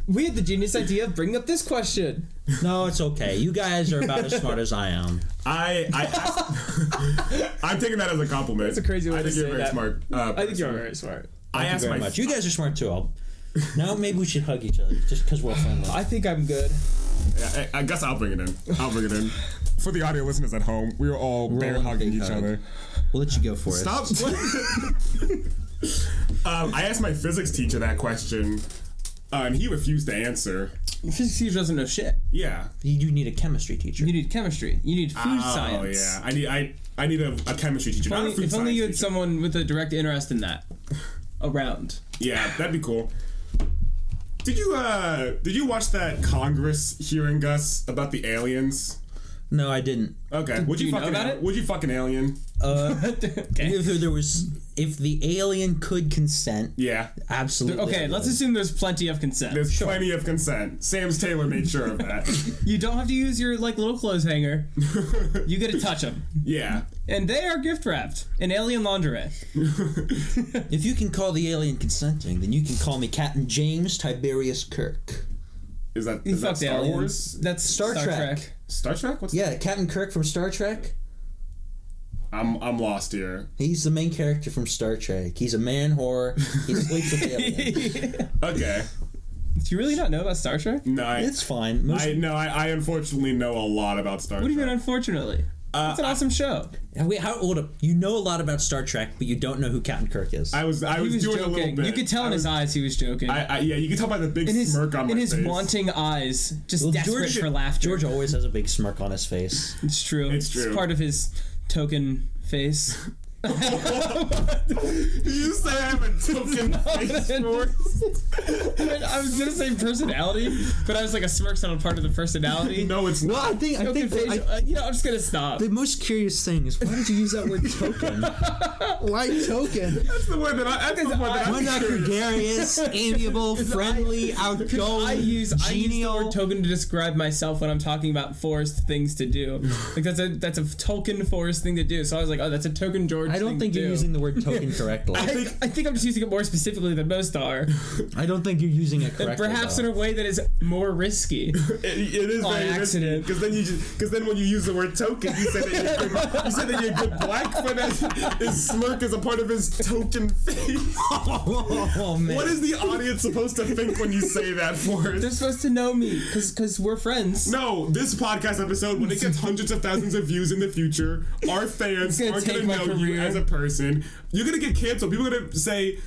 We had the genius idea of bringing up this question. No, it's okay. You guys are about as smart as I am. I'm taking that as a compliment. That's a crazy way to say that. I think you're very smart. I think you're very smart. Thank you very much. You guys are smart too. Now maybe we should hug each other just because we're friendly. I think I'm good. Yeah, I guess I'll bring it in. For the audio listeners at home, we were all bear hugging each other. We'll let you go for it. Stop. I asked my physics teacher that question, and he refused to answer. Physics teacher doesn't know shit. Yeah. You do need a chemistry teacher. You need chemistry. You need food science. Oh yeah. I need a chemistry teacher. If only you had someone with a direct interest in that around. Yeah, that'd be cool. Did you watch that Congress hearing, Gus, about the aliens? No, I didn't. Okay. Would you know about it? Would you fucking alien? Okay. If the alien could consent, Yeah. absolutely. Okay, let's assume there's plenty of consent. There's plenty of consent. Sam's Taylor made sure of that. You don't have to use your like little clothes hanger. You get to touch them. Yeah. And they are gift wrapped in alien lingerie. If you can call the alien consenting, then you can call me Captain James Tiberius Kirk. Is that Star aliens. Wars? That's Star Trek. Star Trek? What's Yeah, Captain Kirk from Star Trek. I'm lost here. He's the main character from Star Trek. He's a man whore. He sleeps with aliens. Okay. Do you really not know about Star Trek? No, It's fine. I unfortunately know a lot about Star Trek. What do you mean, unfortunately? It's an awesome show. Wait, how old? You know a lot about Star Trek, but you don't know who Captain Kirk is. I was doing joking. a little bit. You could tell in his eyes he was joking. Yeah, you could tell by the big smirk on my face. In his wanting eyes, just desperate for laughter. George always has a big smirk on his face. It's true. It's true. It's part of his token face. Did you say I have a token face? I was gonna say personality, but I was like, a smirk's not a part of the personality. No, it's not. Well, I think I'm just gonna stop. the most curious thing is, why did you use that word token? Why token? That's the word that Why not gregarious, amiable, friendly, outgoing, I use the genial? word token to describe myself when I'm talking about Forrest things to do. Like that's a token Forrest thing to do. So I was like, oh, that's a token George. I don't think you're using the word token correctly. I think I'm just using using it more specifically than most are. I don't think you're using it correctly. And perhaps in a way that is more risky. It is on very accident. Because then when you use the word token, you said that you're good black, but his smirk is a part of his token face. Oh man. What is the audience supposed to think when you say that, Forrest? They're supposed to know me because we're friends. No, this podcast episode, when it gets hundreds of thousands of views in the future, our fans aren't going to know you as a person. You're going to get canceled. People are going to say,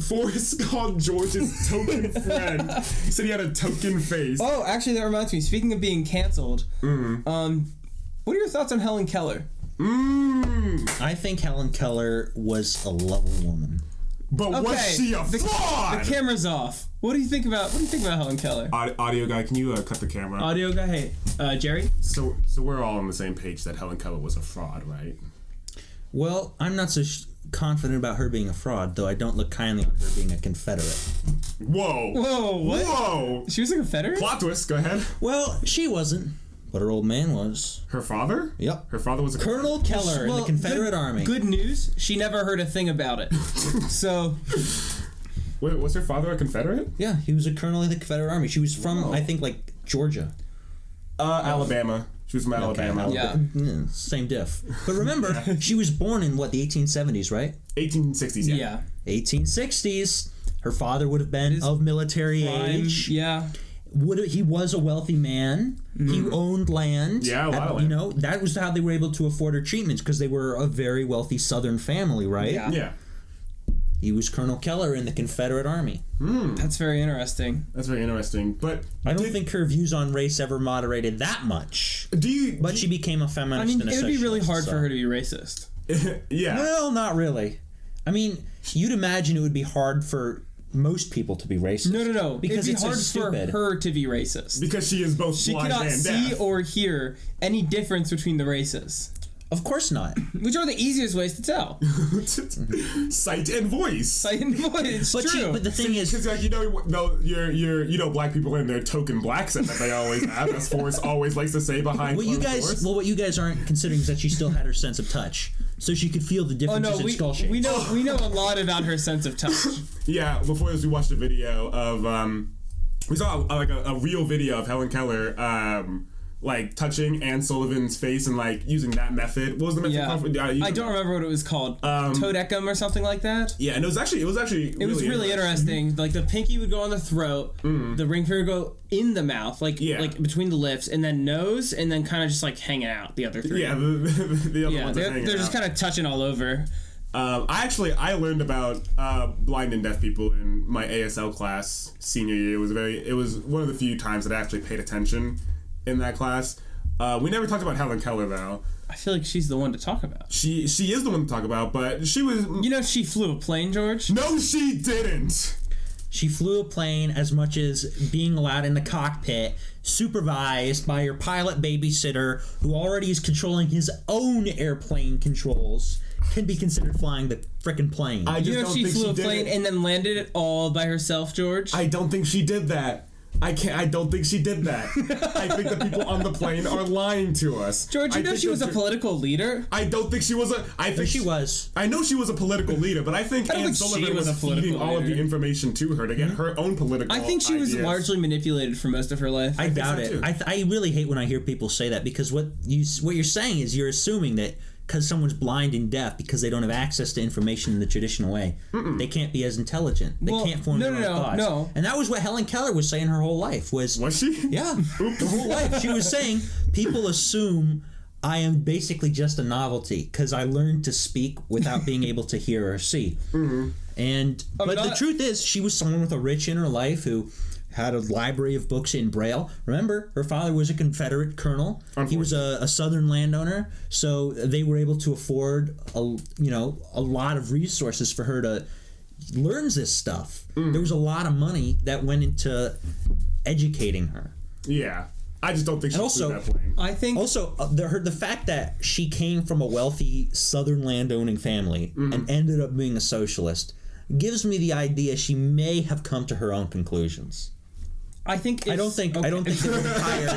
Forrest called George's token friend. He said he had a token face. Oh, actually, that reminds me. Speaking of being canceled, what are your thoughts on Helen Keller? I think Helen Keller was a lovely woman. But was she a fraud? The camera's off. What do you think about Helen Keller? Audio guy, can you cut the camera? Audio guy, hey, Jerry. So we're all on the same page that Helen Keller was a fraud, right? Well, I'm not so confident about her being a fraud, though I don't look kindly on her being a Confederate. Whoa! What? Whoa! She was a Confederate? Plot twist. Go ahead. Well, she wasn't, but her old man was. Her father? Yep. Her father was a Colonel Keller in the Confederate Army. Good news. She never heard a thing about it. So. Wait, was her father a Confederate? Yeah, he was a colonel in the Confederate Army. She was from, I think, like Georgia. Alabama. She was from Alabama. Okay. Yeah, same diff. But remember, she was born in, the 1870s, right? 1860s, yeah. 1860s. Her father would have been of military age. Yeah. He was a wealthy man. He owned land. Yeah, a lot of land. You know, that was how they were able to afford her treatments, because they were a very wealthy Southern family, right? Yeah. He was Colonel Keller in the Confederate Army. That's very interesting. But I don't think her views on race ever moderated that much. But she became a feminist. It would be really hard for her to be racist. Yeah. Well, not really. I mean, you'd imagine it would be hard for most people to be racist. No. Because it'd be it's hard for her to be racist. Because she is both blind and deaf. She cannot see or hear any difference between the races. Of course not. Which are the easiest ways to tell? Sight and voice. It's true. But the thing is, because black people in their token black set that they always have, as Forrest always likes to say behind closed doors. What you guys aren't considering is that she still had her sense of touch, so she could feel the differences in skull shapes. We know a lot about her sense of touch. Yeah, before this we watched a video of we saw a real video of Helen Keller touching Anne Sullivan's face and using that method. What was the method called? I don't remember what it was called. Todekum or something like that. Yeah, and it was really interesting. Like the pinky would go on the throat, the ring finger would go in the mouth, like between the lips, and then nose, and then kind of just hanging out the other three. Yeah, the other ones they're just kind of touching all over. I learned about blind and deaf people in my ASL class senior year. It was one of the few times that I actually paid attention in that class. We never talked about Helen Keller though. I feel like she's the one to talk about. She is the one to talk about, but she was. She flew a plane, George. No, she didn't. She flew a plane as much as being allowed in the cockpit, supervised by your pilot babysitter, who already is controlling his own airplane controls, can be considered flying the frickin' plane. She flew a plane and then landed it all by herself, George. I don't think she did that. I don't think she did that. I think the people on the plane are lying to us. George, she was a political leader? I don't think she was I think she was. I know she was a political leader, but I think Anne Sullivan was feeding all of the information to her to get her own political I think she was largely manipulated for most of her life. I doubt it. I really hate when I hear people say that, because what you're saying is you're assuming that because someone's blind and deaf, because they don't have access to information in the traditional way, they can't be as intelligent. They can't form their own thoughts. No. And that was what Helen Keller was saying her whole life. Was she? Yeah. Her whole life. She was saying, people assume I am basically just a novelty because I learned to speak without being able to hear or see. But the truth is, she was someone with a rich inner life who had a library of books in Braille. Remember, her father was a Confederate colonel. He was a Southern landowner, so they were able to afford a lot of resources for her to learn this stuff. There was a lot of money that went into educating her. Yeah. I just don't think she flew that plane. I think also the fact that she came from a wealthy Southern landowning family and ended up being a socialist gives me the idea she may have come to her own conclusions. I think I don't think they would have hired.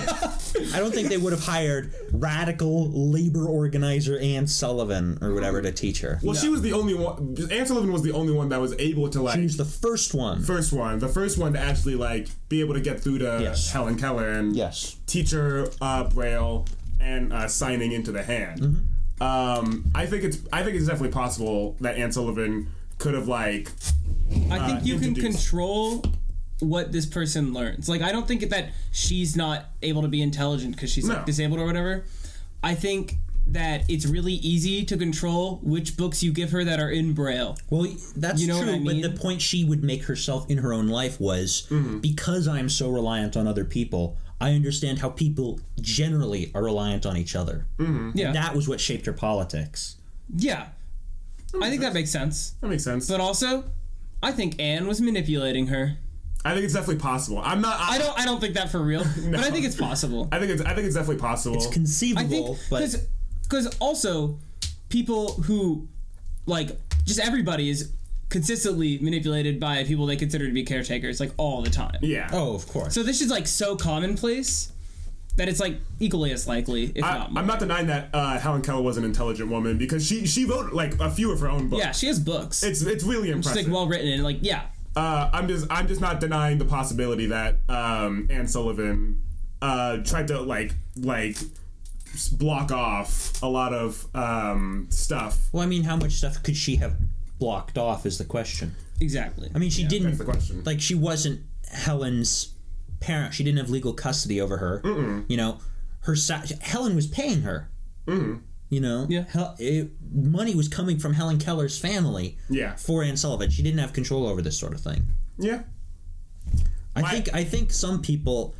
I don't think they would have hired radical labor organizer Anne Sullivan or whatever to teach her. Well, she was the only one. Anne Sullivan was the only one that was able to like. She was the first one. The first one to actually like be able to get through to Helen Keller and teach her Braille and signing into the hand. Mm-hmm. I think it's definitely possible that Anne Sullivan could have like. I think you can control what this person learns. Like, I don't think that she's not able to be intelligent because she's like disabled or whatever. I think that it's really easy to control which books you give her that are in Braille. Well, that's true, what I mean? But the point she would make herself in her own life was, because I'm so reliant on other people, I understand how people generally are reliant on each other. Mm-hmm. Yeah. And that was what shaped her politics. Yeah. I think that makes sense. That makes sense. But also, I think Anne was manipulating her. I think it's definitely possible. I don't think that for real, no. But I think it's possible. I think it's definitely possible. It's conceivable, because also people who like just everybody is consistently manipulated by people they consider to be caretakers like all the time. Yeah. Oh, of course. So this is like so commonplace that it's like equally as likely, if not more. I'm not denying that Helen Keller was an intelligent woman because she wrote like a few of her own books. Yeah, she has books. It's really impressive. She's like well written and like I'm just not denying the possibility that Anne Sullivan tried to like block off a lot of stuff. Well, I mean, how much stuff could she have blocked off is the question. Exactly. I mean, she didn't. That's the question. Like, she wasn't Helen's parent. She didn't have legal custody over her. Mm-mm. You know, Helen was paying her. Mm-hmm. You know, money was coming from Helen Keller's family for Anne Sullivan. She didn't have control over this sort of thing. Yeah. I think some people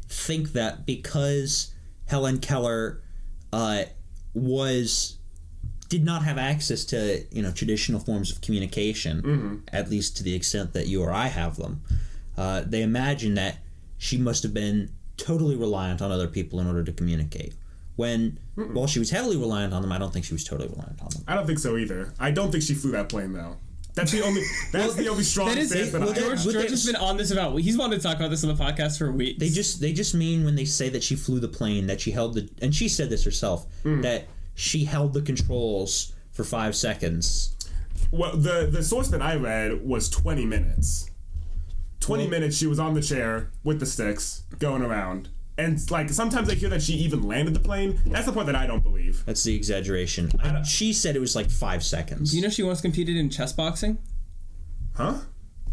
think that because Helen Keller did not have access to, traditional forms of communication, at least to the extent that you or I have them, they imagine that she must have been totally reliant on other people in order to communicate. When, while she was heavily reliant on them, I don't think she was totally reliant on them. I don't think so either. I don't think she flew that plane, though. That's the only strong stance that I have. George has been on this he's wanted to talk about this on the podcast for weeks. They just mean when they say that she flew the plane, that she held and she said this herself, that she held the controls for 5 seconds. Well, the source that I read was 20 minutes. 20 minutes she was on the chair with the sticks going around. And, like, sometimes I hear that she even landed the plane. That's the part that I don't believe. That's the exaggeration. She said it was, like, 5 seconds. You know she once competed in chess boxing? Huh?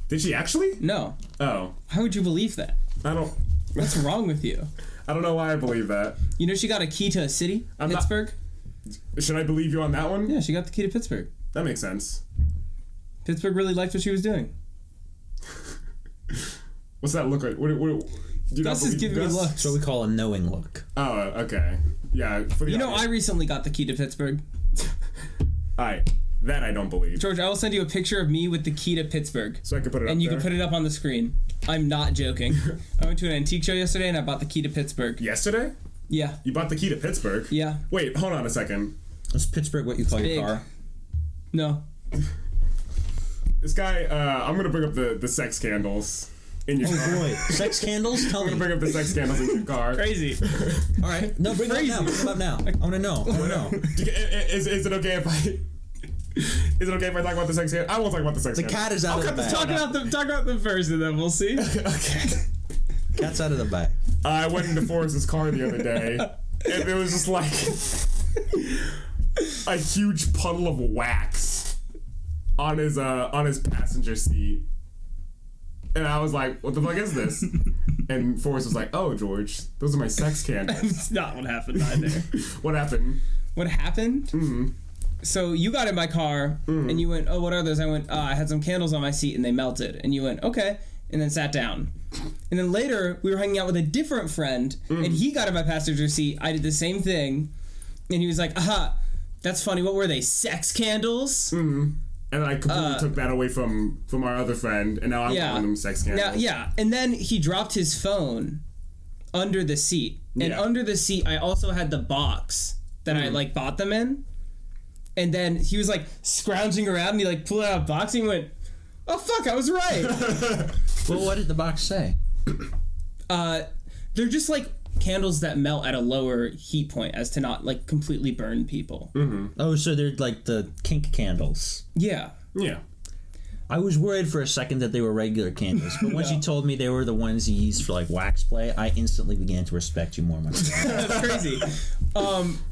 Did she actually? No. Oh. How would you believe that? I don't... What's wrong with you? I don't know why I believe that. You know she got a key to a city? Pittsburgh? Should I believe you on that one? Yeah, she got the key to Pittsburgh. That makes sense. Pittsburgh really liked what she was doing. What's that look like? Gus is giving me looks. That's what we call a knowing look. Oh, okay. Yeah. I recently got the key to Pittsburgh. Alright. That I don't believe. George, I will send you a picture of me with the key to Pittsburgh. So I can put it up and you there? can put it up on the screen. I'm not joking. I went to an antique show yesterday and I bought the key to Pittsburgh. Yesterday? Yeah. You bought the key to Pittsburgh? Yeah. Wait, hold on a second. Is Pittsburgh what you call your car? No. This guy, I'm going to bring up the sex candles in your car. Oh boy. Sex candles? Tell me. I'm going to bring up the sex candles in your car. Crazy. All right. No, bring them up now. Bring them up now. I want to know. Is it okay if I... Is it okay if I talk about the sex candles? I won't talk about the sex candles. The cat is out of the bag. Talk about them first and then we'll see. Okay. Cat's out of the bag. I went into Forrest's car the other day, and there was just like a huge puddle of wax on his passenger seat, and I was like, "What the fuck is this?" And Forrest was like, "Oh, George, those are my sex candles." That's not what happened either. What happened? What happened? Mm-hmm. So you got in my car, and you went, "Oh, what are those?" I went, "I had some candles on my seat, and they melted." And you went, "Okay," and then sat down. And then later, we were hanging out with a different friend, and he got in my passenger seat. I did the same thing, and he was like, "Aha, that's funny. What were they? Sex candles?" Mm-hmm. And I completely took that away from our other friend, and now I'm calling them sex candles. And then he dropped his phone under the seat, and under the seat, I also had the box that I bought them in. And then he was scrounging around, and he pulled out a box, and he went, "Oh fuck, I was right." Well, what did the box say? They're just like candles that melt at a lower heat point as to not like completely burn people. Mm-hmm. Oh, so they're like the kink candles. Yeah. Yeah. I was worried for a second that they were regular candles, but once you told me they were the ones you used for like wax play, I instantly began to respect you more myself. That's crazy.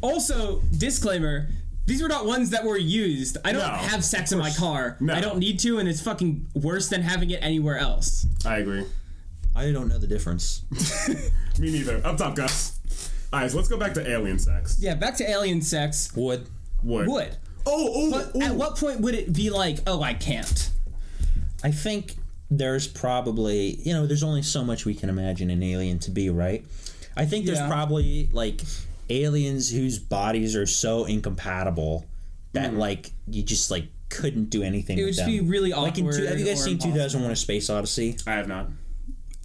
Also, disclaimer, these were not ones that were used. I don't have sex in my car. No. I don't need to, and it's fucking worse than having it anywhere else. I agree. I don't know the difference. Me neither. Up top, Gus. Alright, so let's go back to alien sex. Yeah, back to alien sex. Would. Would. But at what point would it be like, oh, I can't? I think there's probably, there's only so much we can imagine an alien to be, right? I think there's probably, like, aliens whose bodies are so incompatible that, like, you just, like, couldn't do anything with them. It would just be really awkward. Like, have you guys seen 2001: A Space Odyssey? I have not.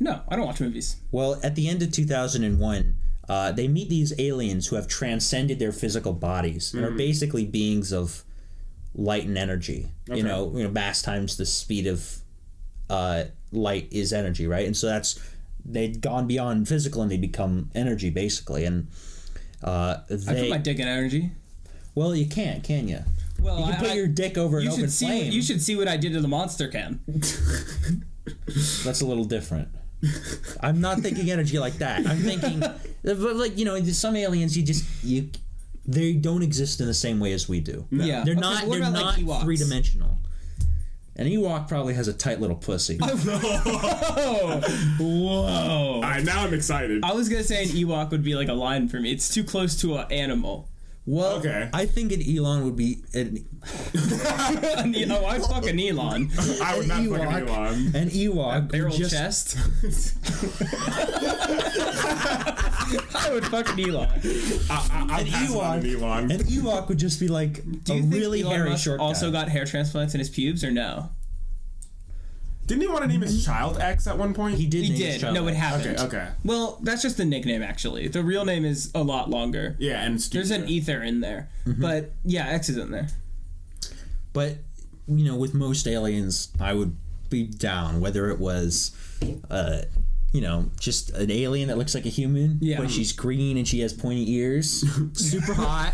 No, I don't watch movies. Well, at the end of 2001, they meet these aliens who have transcended their physical bodies and are basically beings of light and energy. Okay. Mass times the speed of light is energy, right? And so they'd gone beyond physical and they become energy, basically. And I put my dick in energy. Well, you can't, can you? Well, you can put your dick over an open flame. You should see what I did to the monster can. That's a little different. I'm not thinking energy like that. I'm thinking, like, some aliens they don't exist in the same way as we do. Yeah, they're not like three-dimensional. An Ewok probably has a tight little pussy. Whoa! All right, now I'm excited. I was gonna say an Ewok would be like a lion for me. It's too close to an animal. Well, okay. I think an Elon would be... I fuck an Elon. I would not fuck an Elon. An Ewok barrel chest. I would fuck an Elon. An Ewok would just be like a really hairy short guy. Also got hair transplants in his pubes, or no? Didn't he want to name his child X at one point? He did. No, it happened. Okay. Well, that's just the nickname, actually. The real name is a lot longer. Yeah, and there's an ether in there. But yeah, X is in there. But with most aliens, I would be down, whether it was just an alien that looks like a human, but she's green and she has pointy ears. Super hot.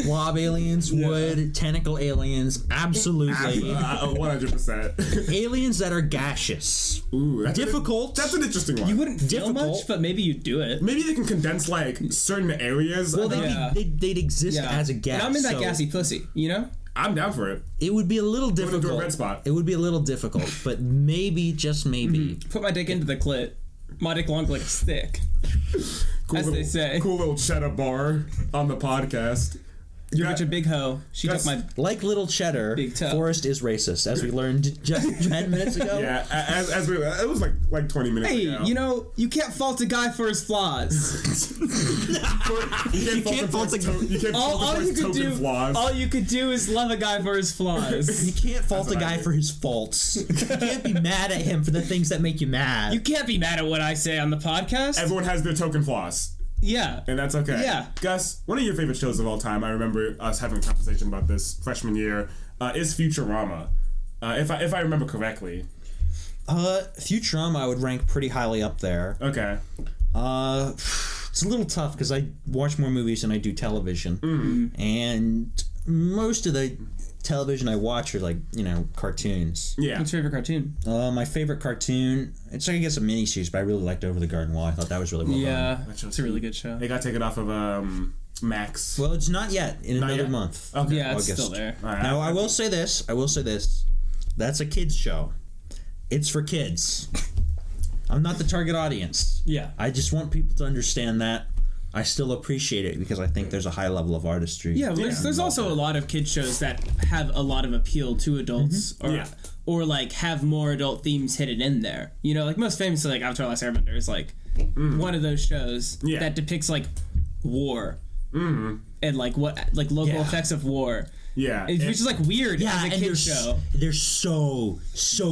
Blob aliens, wood, tentacle aliens, absolutely. 100%. Aliens that are gaseous. Ooh, that's difficult. That's an interesting one. You wouldn't feel much, but maybe you'd do it. Maybe they can condense like certain areas. Well, they'd exist as a gas. And I'm in that gassy pussy, I'm down for it. It would be a little difficult. Into a red spot. It would be a little difficult, but maybe, just maybe. Put my dick into the clit. My dick long like a stick. They say. Cool little cheddar bar on the podcast. You're such a big hoe. She took my... Like little cheddar, Forrest is racist, as we learned just 10 minutes ago. Yeah, it was like 20 minutes ago. You can't fault a guy for his flaws. You can't fault a guy. All you could do is love a guy for his flaws. You can't fault a guy for his faults. You can't be mad at him for the things that make you mad. You can't be mad at what I say on the podcast. Everyone has their token flaws. Yeah. And that's okay. Yeah. Gus, one of your favorite shows of all time, I remember us having a conversation about this freshman year, is Futurama. If I remember correctly. Futurama I would rank pretty highly up there. Okay. It's a little tough because I watch more movies than I do television. Mm-hmm. And most of the television I watch are like, cartoons. Yeah. What's your favorite cartoon? My favorite cartoon, it's I guess a miniseries, but I really liked Over the Garden Wall. I thought that was really well done. Yeah, it's a really good show. They got taken off of Max. Well, it's not yet. In another month. Okay. Yeah, it's still there. Right, now, I will say this. That's a kids show. It's for kids. I'm not the target audience. Yeah. I just want people to understand that. I still appreciate it because I think there's a high level of artistry. Yeah, there's also a lot of kids shows that have a lot of appeal to adults, or like have more adult themes hidden in there. Like most famously, like Avatar: Last Airbender is like one of those shows that depicts like war and like local effects of war. Yeah, which is like weird as a kid show. They're so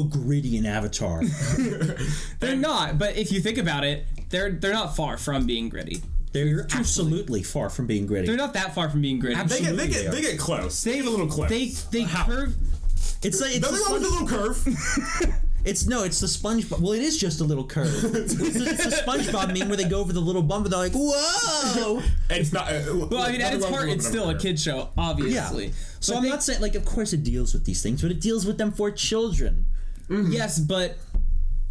gritty in Avatar. They're not, but if you think about it, they're not far from being gritty. They're absolutely far from being gritty. They're not that far from being gritty. They get close. They get a little close. They curve. It's like nothing wrong with a little curve. It's the SpongeBob. Well, it is just a little curve. it's the SpongeBob meme where they go over the little bump and they're like, whoa! It's not. Well, I mean, at its heart, it's still a kid show, obviously. Yeah. So I'm not saying, like, of course it deals with these things, but it deals with them for children. Mm-hmm. Yes, but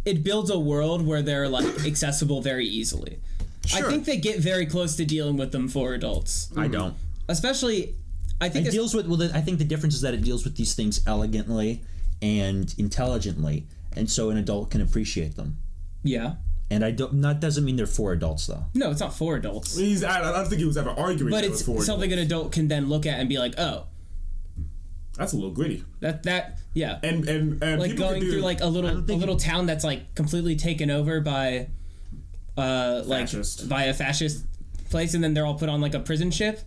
it builds a world where they're, like, accessible very easily. Sure. I think they get very close to dealing with them for adults. I don't. Especially, I think it deals with. Well, I think the difference is that it deals with these things elegantly and intelligently, and so an adult can appreciate them. Yeah. And that doesn't mean they're for adults, though. No, it's not for adults. I don't think he was ever arguing. But it's something an adult can then look at and be like, oh, that's a little gritty. Yeah. And like going through like a little town that's like completely taken over by by a fascist place, and then they're all put on like a prison ship.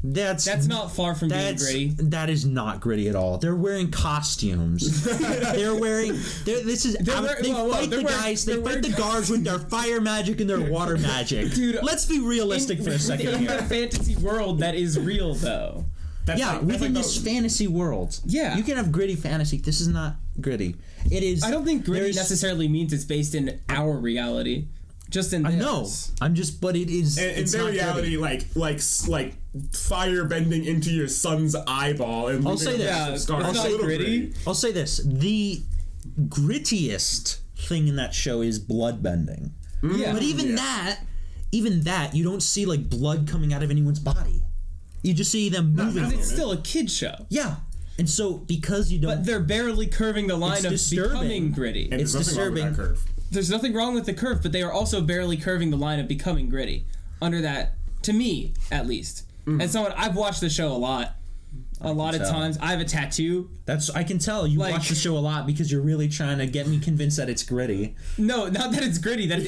That's not far from being gritty. That is not gritty at all. They're wearing costumes. They fight the guards with their fire magic and their water magic. Dude, let's be realistic for a second here. In a fantasy world that is real, though. Within this fantasy world. Yeah. You can have gritty fantasy. This is not gritty. It is. I don't think gritty necessarily means it's based in our reality. Just in this. I know. But it is. In their reality, like fire bending into your son's eyeball. And I'll say this. I'll say this. The grittiest thing in that show is blood bending. Yeah. But even that, you don't see like blood coming out of anyone's body. You just see them moving. It's still a kid show. Yeah. And so because you don't. But they're barely curving the line of becoming gritty. And it's disturbing. There's nothing wrong with the curve, but they are also barely curving the line of becoming gritty. Under that, to me, at least. And someone, I've watched the show a lot of times. I have a tattoo. I can tell you watch the show a lot because you're really trying to get me convinced that it's gritty. No, not that it's gritty. That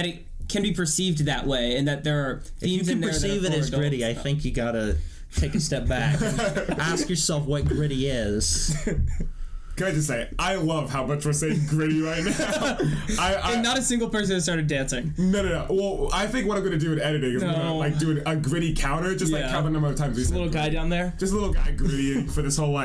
it can be perceived that way, and that there are themes in there that are for adults. If you can perceive it as gritty, I think you gotta take a step back and ask yourself what gritty is. Can I just say, I love how much we're saying gritty right now. And not a single person has started dancing. No. Well, I think what I'm going to do in editing is I'm going to do a gritty counter, just count the number of times we said a little guy down there. Just a little guy gritty for this whole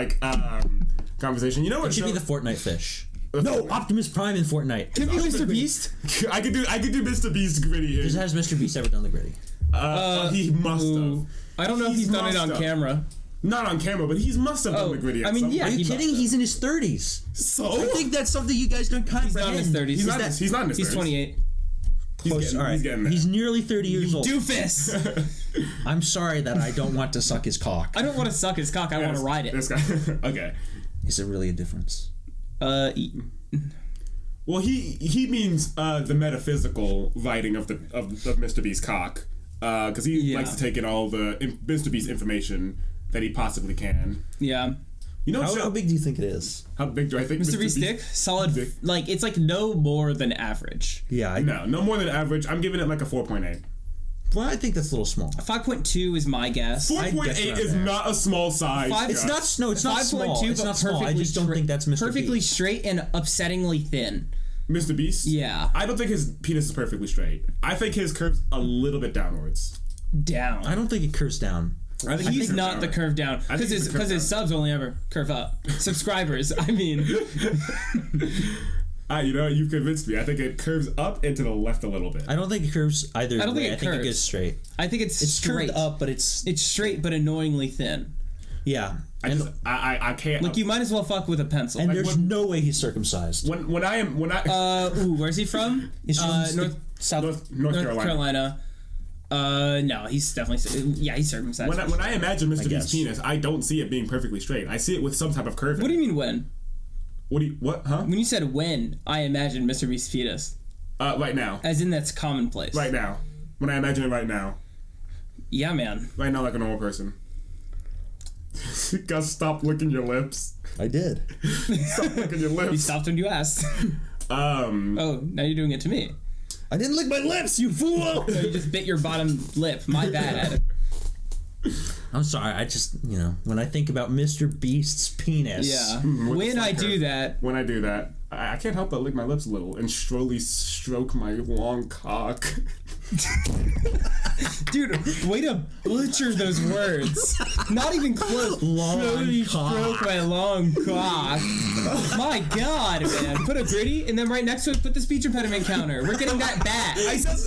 conversation. You know what? It should be the Fortnite fish. No, Optimus Prime in Fortnite. Can it be Mr. Beast? I could do Mr. Beast gritty. Has Mr. Beast ever done the gritty? He must have. I don't know if he's done it on camera. Not on camera, but he must have done the gritty. I mean, yeah. Are you kidding? He's in his 30s. So I think that's something you guys don't comprehend. He's not in his 30s. He's not in his 30s. He's 28. He's getting there. He's nearly 30 years old. Doofus! I'm sorry that I don't want to suck his cock. I don't want to suck his cock. I want to ride it. This guy. Okay. Is there really a difference? Well, he means the metaphysical writing of Mr. Beast's cock, because he likes to take in all the Mr. Beast information that he possibly can. Yeah. You know how big do you think it is? How big do I think Mr. Beast's dick? Solid. Dick. Like, it's like no more than average. Yeah. No more than average. I'm giving it like a 4.8. Well, I think that's a little small. 5.2 is my guess. 4.8 is not a small size. It's not small. It's not small. I just don't think that's Mr. Perfectly Beast. Straight and upsettingly thin. Mr. Beast? Yeah. I don't think his penis is perfectly straight. I think his curves a little bit downwards. Down. I don't think it curves down. He's not the curve down. Because his subs only ever curve up. Subscribers, I mean. You've convinced me. I think it curves up and to the left a little bit. I don't think it curves either way. I think it goes straight. I think it's straight. Curved up, but it's straight but annoyingly thin. Yeah. I can't. Like, you might as well fuck with a pencil. And there's no way he's circumcised. Where's he from? He's from North Carolina. No, he's definitely he's circumcised. When I imagine Mr. Beast's penis, I don't see it being perfectly straight. I see it with some type of curve. What do you mean when? What? Huh? When you said when, I imagine Mr. Beast's fetus. Right now. As in that's commonplace. Right now. When I imagine it right now. Yeah, man. Right now, like a normal person. Gus, stop licking your lips. I did. Stop licking your lips. You stopped when you asked. Oh, now you're doing it to me. I didn't lick my lips, you fool! No, you just bit your bottom lip. My bad, Adam. I'm sorry, I just, when I think about Mr. Beast's penis. Yeah. When I do that, I can't help but lick my lips a little and slowly stroke my long cock. Dude, way to butcher those words. Not even close. Slowly stroke my long cock. My God, man. Put a Griddy, and then right next to it, put the speech impediment counter. We're getting that back.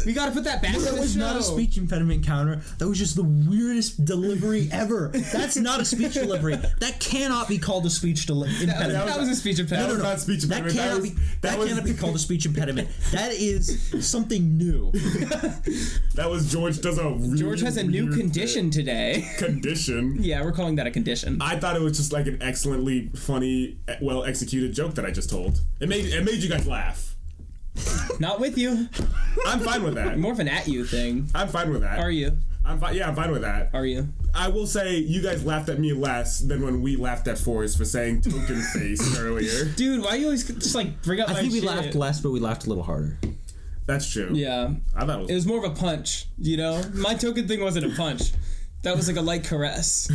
We gotta put that back on the show. That was not a speech impediment counter. That was just the weirdest delivery ever. That's not a speech delivery. That cannot be called a speech impediment. That was a speech impediment. That was not speech impediment. That cannot be called a speech impediment. That is something new. That was George does a really George has a new condition today. Condition? Yeah, we're calling that a condition. I thought it was just like an excellently funny, well executed joke that I just told. It made you guys laugh. Not with you. I'm fine with that. More of an at you thing. I'm fine with that. Are you? I'm fine. Yeah, I'm fine with that. Are you? I will say you guys laughed at me less than when we laughed at Forrest for saying token face earlier. Dude, why you always just like bring up my shit? I think we laughed less, but we laughed a little harder. That's true. Yeah. I thought it was more of a punch, you know? My token thing wasn't a punch. That was like a light caress.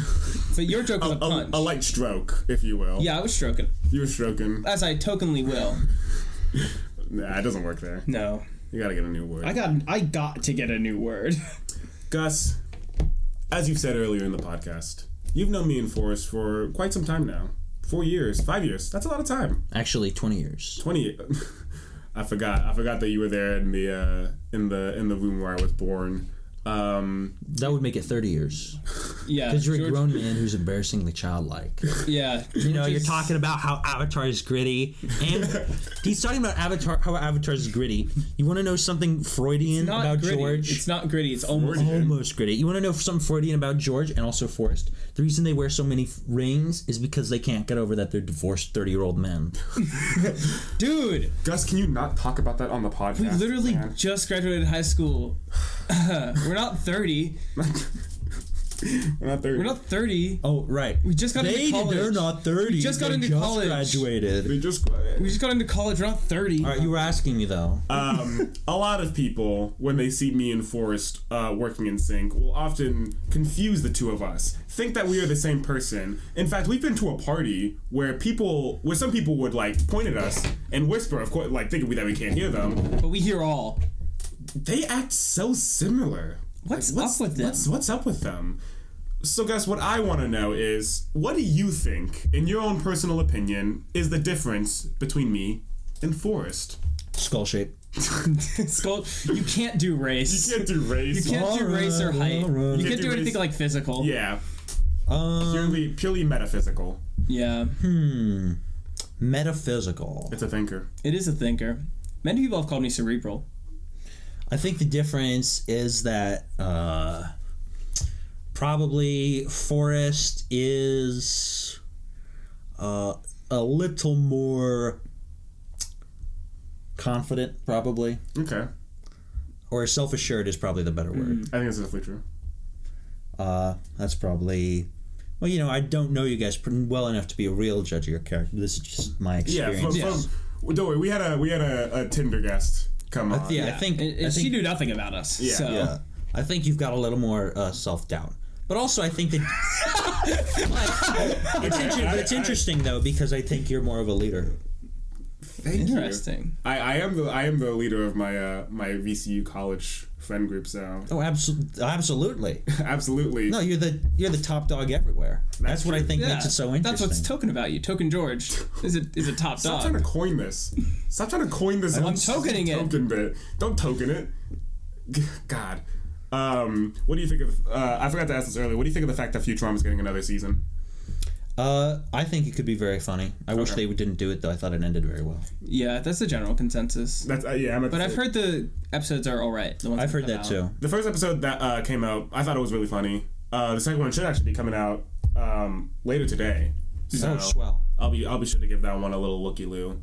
But your joke was a punch. A light stroke, if you will. Yeah, I was stroking. You were stroking. As I tokenly will. Nah, it doesn't work there. No. You gotta get a new word. I got to get a new word. Gus, as you've said earlier in the podcast, you've known me and Forrest for quite some time now. 4 years, 5 years. That's a lot of time. Actually, 20 years. 20. I forgot that you were there in the room where I was born. That would make it 30 years. Yeah, because you're a grown man who's embarrassingly childlike. Yeah, you know, you're talking about how Avatar is gritty, and he's talking about how Avatar is gritty. You want to know something Freudian about gritty. George? It's not gritty. It's almost gritty. You want to know something Freudian about George and also Forrest? The reason they wear so many rings is because they can't get over that they're divorced 30-year-old men. Dude, Gus, can you not talk about that on the podcast? We literally just graduated high school. We're not 30. We're not 30. We're not 30. Oh, right. We just got into college. They're not 30. We just got into college. Graduated. We just got into college. We're not 30. All right, you were asking me, though. A lot of people, when they see me and Forrest working in sync, will often confuse the two of us. Think that we are the same person. In fact, we've been to a party where some people would, like, point at us and whisper, of course, like, thinking that we can't hear them. But we hear all. They act so similar. What's up with them? What's up with them? So, guys, what I want to know is, what do you think, in your own personal opinion, is the difference between me and Forrest? Skull shape. Skull. You can't do race. You can't do race. You can't do race or height. You can't do anything like physical. Yeah. Purely metaphysical. Yeah. Metaphysical. It's a thinker. It is a thinker. Many people have called me cerebral. I think the difference is that probably Forrest is a little more confident, probably. Okay. Or self-assured is probably the better word. I think that's definitely true. That's probably... Well, you know, I don't know you guys well enough to be a real judge of your character. This is just my experience. Don't worry, we had a Tinder guest come on. I think she knew nothing about us. Yeah. So. Yeah. I think you've got a little more self-doubt. But also, I think that it's interesting though, because I think you're more of a leader. Interesting. I am the leader of my my VCU college friend group. So absolutely. Absolutely. No, you're the top dog everywhere. That's what I think makes it so interesting. That's what's token about you. Token George is a top dog. Stop trying to coin this. Stop trying to coin this. I'm tokening it. Token bit. Don't token it. God. What do you think of? I forgot to ask this earlier. What do you think of the fact that Futurama is getting another season? I think it could be very funny. I wish they didn't do it though. I thought it ended very well. Yeah, that's the general consensus. That's but I've heard the episodes are all right. I've heard that too. The first episode that came out, I thought it was really funny. The second one should actually be coming out later today. So swell. I'll be sure to give that one a little looky-loo.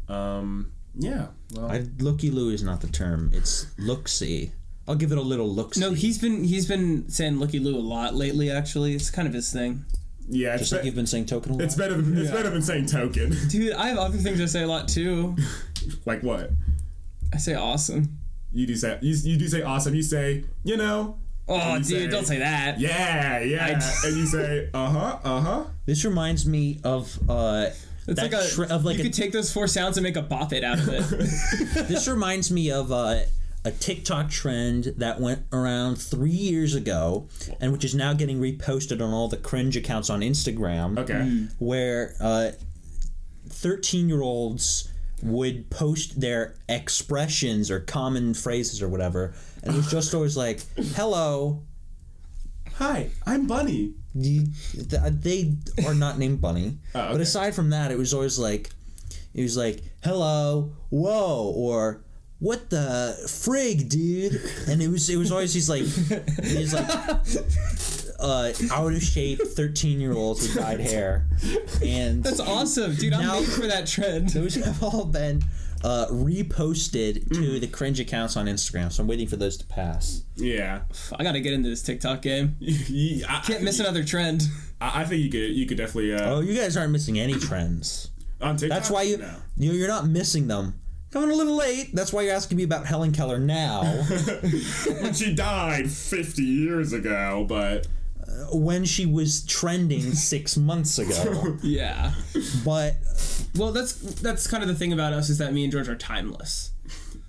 Yeah. Well, looky-loo is not the term. It's look-see. I'll give it a little look-see. No, he's been saying looky-loo a lot lately. Actually, it's kind of his thing. Yeah, just like you've been saying token a lot. It's better than saying token. Dude, I have other things I say a lot too. Like what? I say awesome. You do say awesome. You say, you know. Oh, dude, don't say that. Yeah. And you say, uh-huh. This reminds me of It's you could take those 4 sounds and make a bop it out of it. This reminds me of a TikTok trend that went around 3 years ago, and which is now getting reposted on all the cringe accounts on Instagram. Okay. Where 13-year-olds would post their expressions or common phrases or whatever, and it was just always like, "Hello, hi, I'm Bunny." They are not named Bunny, okay. But aside from that, it was always like, "Hello, whoa," or "What the frig, dude?" And it was always these like out of shape 13-year-olds with dyed hair, and that's awesome, dude. I'm made for that trend. Those have all been reposted to the cringe accounts on Instagram, so I'm waiting for those to pass. Yeah, I gotta get into this TikTok game. I can't miss another trend. I think you could definitely. Oh, you guys aren't missing any trends on TikTok. That's why you're not missing them. Coming a little late. That's why you're asking me about Helen Keller now. When she died 50 years ago, but when she was trending 6 months ago. Yeah. But well, that's kind of the thing about us, is that me and George are timeless.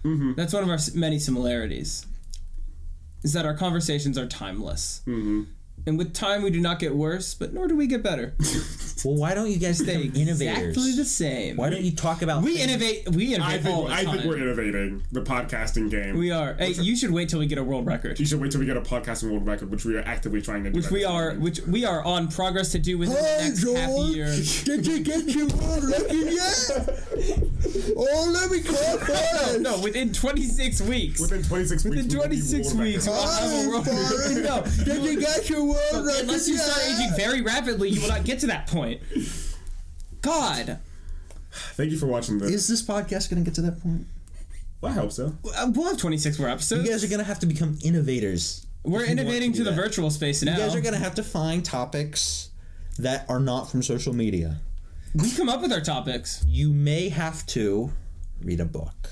Mm-hmm. That's one of our many similarities, is that our conversations are timeless. Mm-hmm. And with time, we do not get worse, but nor do we get better. Well, why don't you guys stay innovators? Exactly the same. Why don't you talk about We innovate all the time. I think we're innovating the podcasting game. We are. Hey, you should wait till we get a world record. You should wait till we get a podcasting world record, which we are actively trying to do. Which we are on progress to do within the next half year. Did you get your world record yet? Oh, let me call first. No, within 26 weeks. Within 26 weeks. Within 26 weeks, we'll have a world record. No, did you get your world record? Unless you start aging very rapidly, you will not get to that point. God. Thank you for watching this. Is this podcast going to get to that point? Well, I hope so. We'll have 26 more episodes. You guys are going to have to become innovators. We're innovating to the virtual space now. You guys are going to have to find topics that are not from social media. We come up with our topics. You may have to read a book.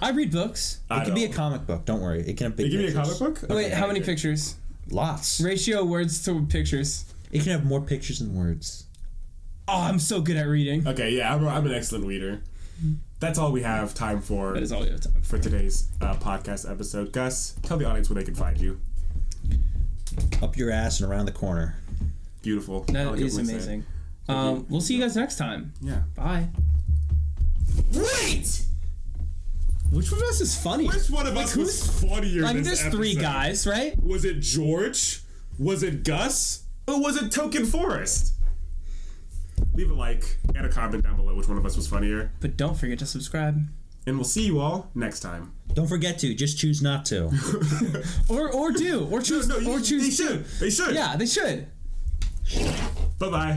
I read books. It can be a comic book. Don't worry. It can have big pictures. Give me a comic book? Okay, wait, how many pictures? Lots. Ratio words to pictures. It can have more pictures than words. Oh, I'm so good at reading. Okay, yeah, I'm an excellent reader. That's all we have time for. That is all we have time for today's podcast episode. Gus, tell the audience where they can find you. Up your ass and around the corner. Beautiful. That is amazing. We'll see you guys next time. Yeah. Bye. Wait! Which one of us is funny? Which one of us was funnier? I mean, there's 3 guys, right? Was it George? Was it Gus? Or was it Token Forrest? Leave a like and a comment down below which one of us was funnier. But don't forget to subscribe. And we'll see you all next time. Don't forget to. Just choose not to. or choose. No, or choose. They should. Yeah, they should. Bye-bye.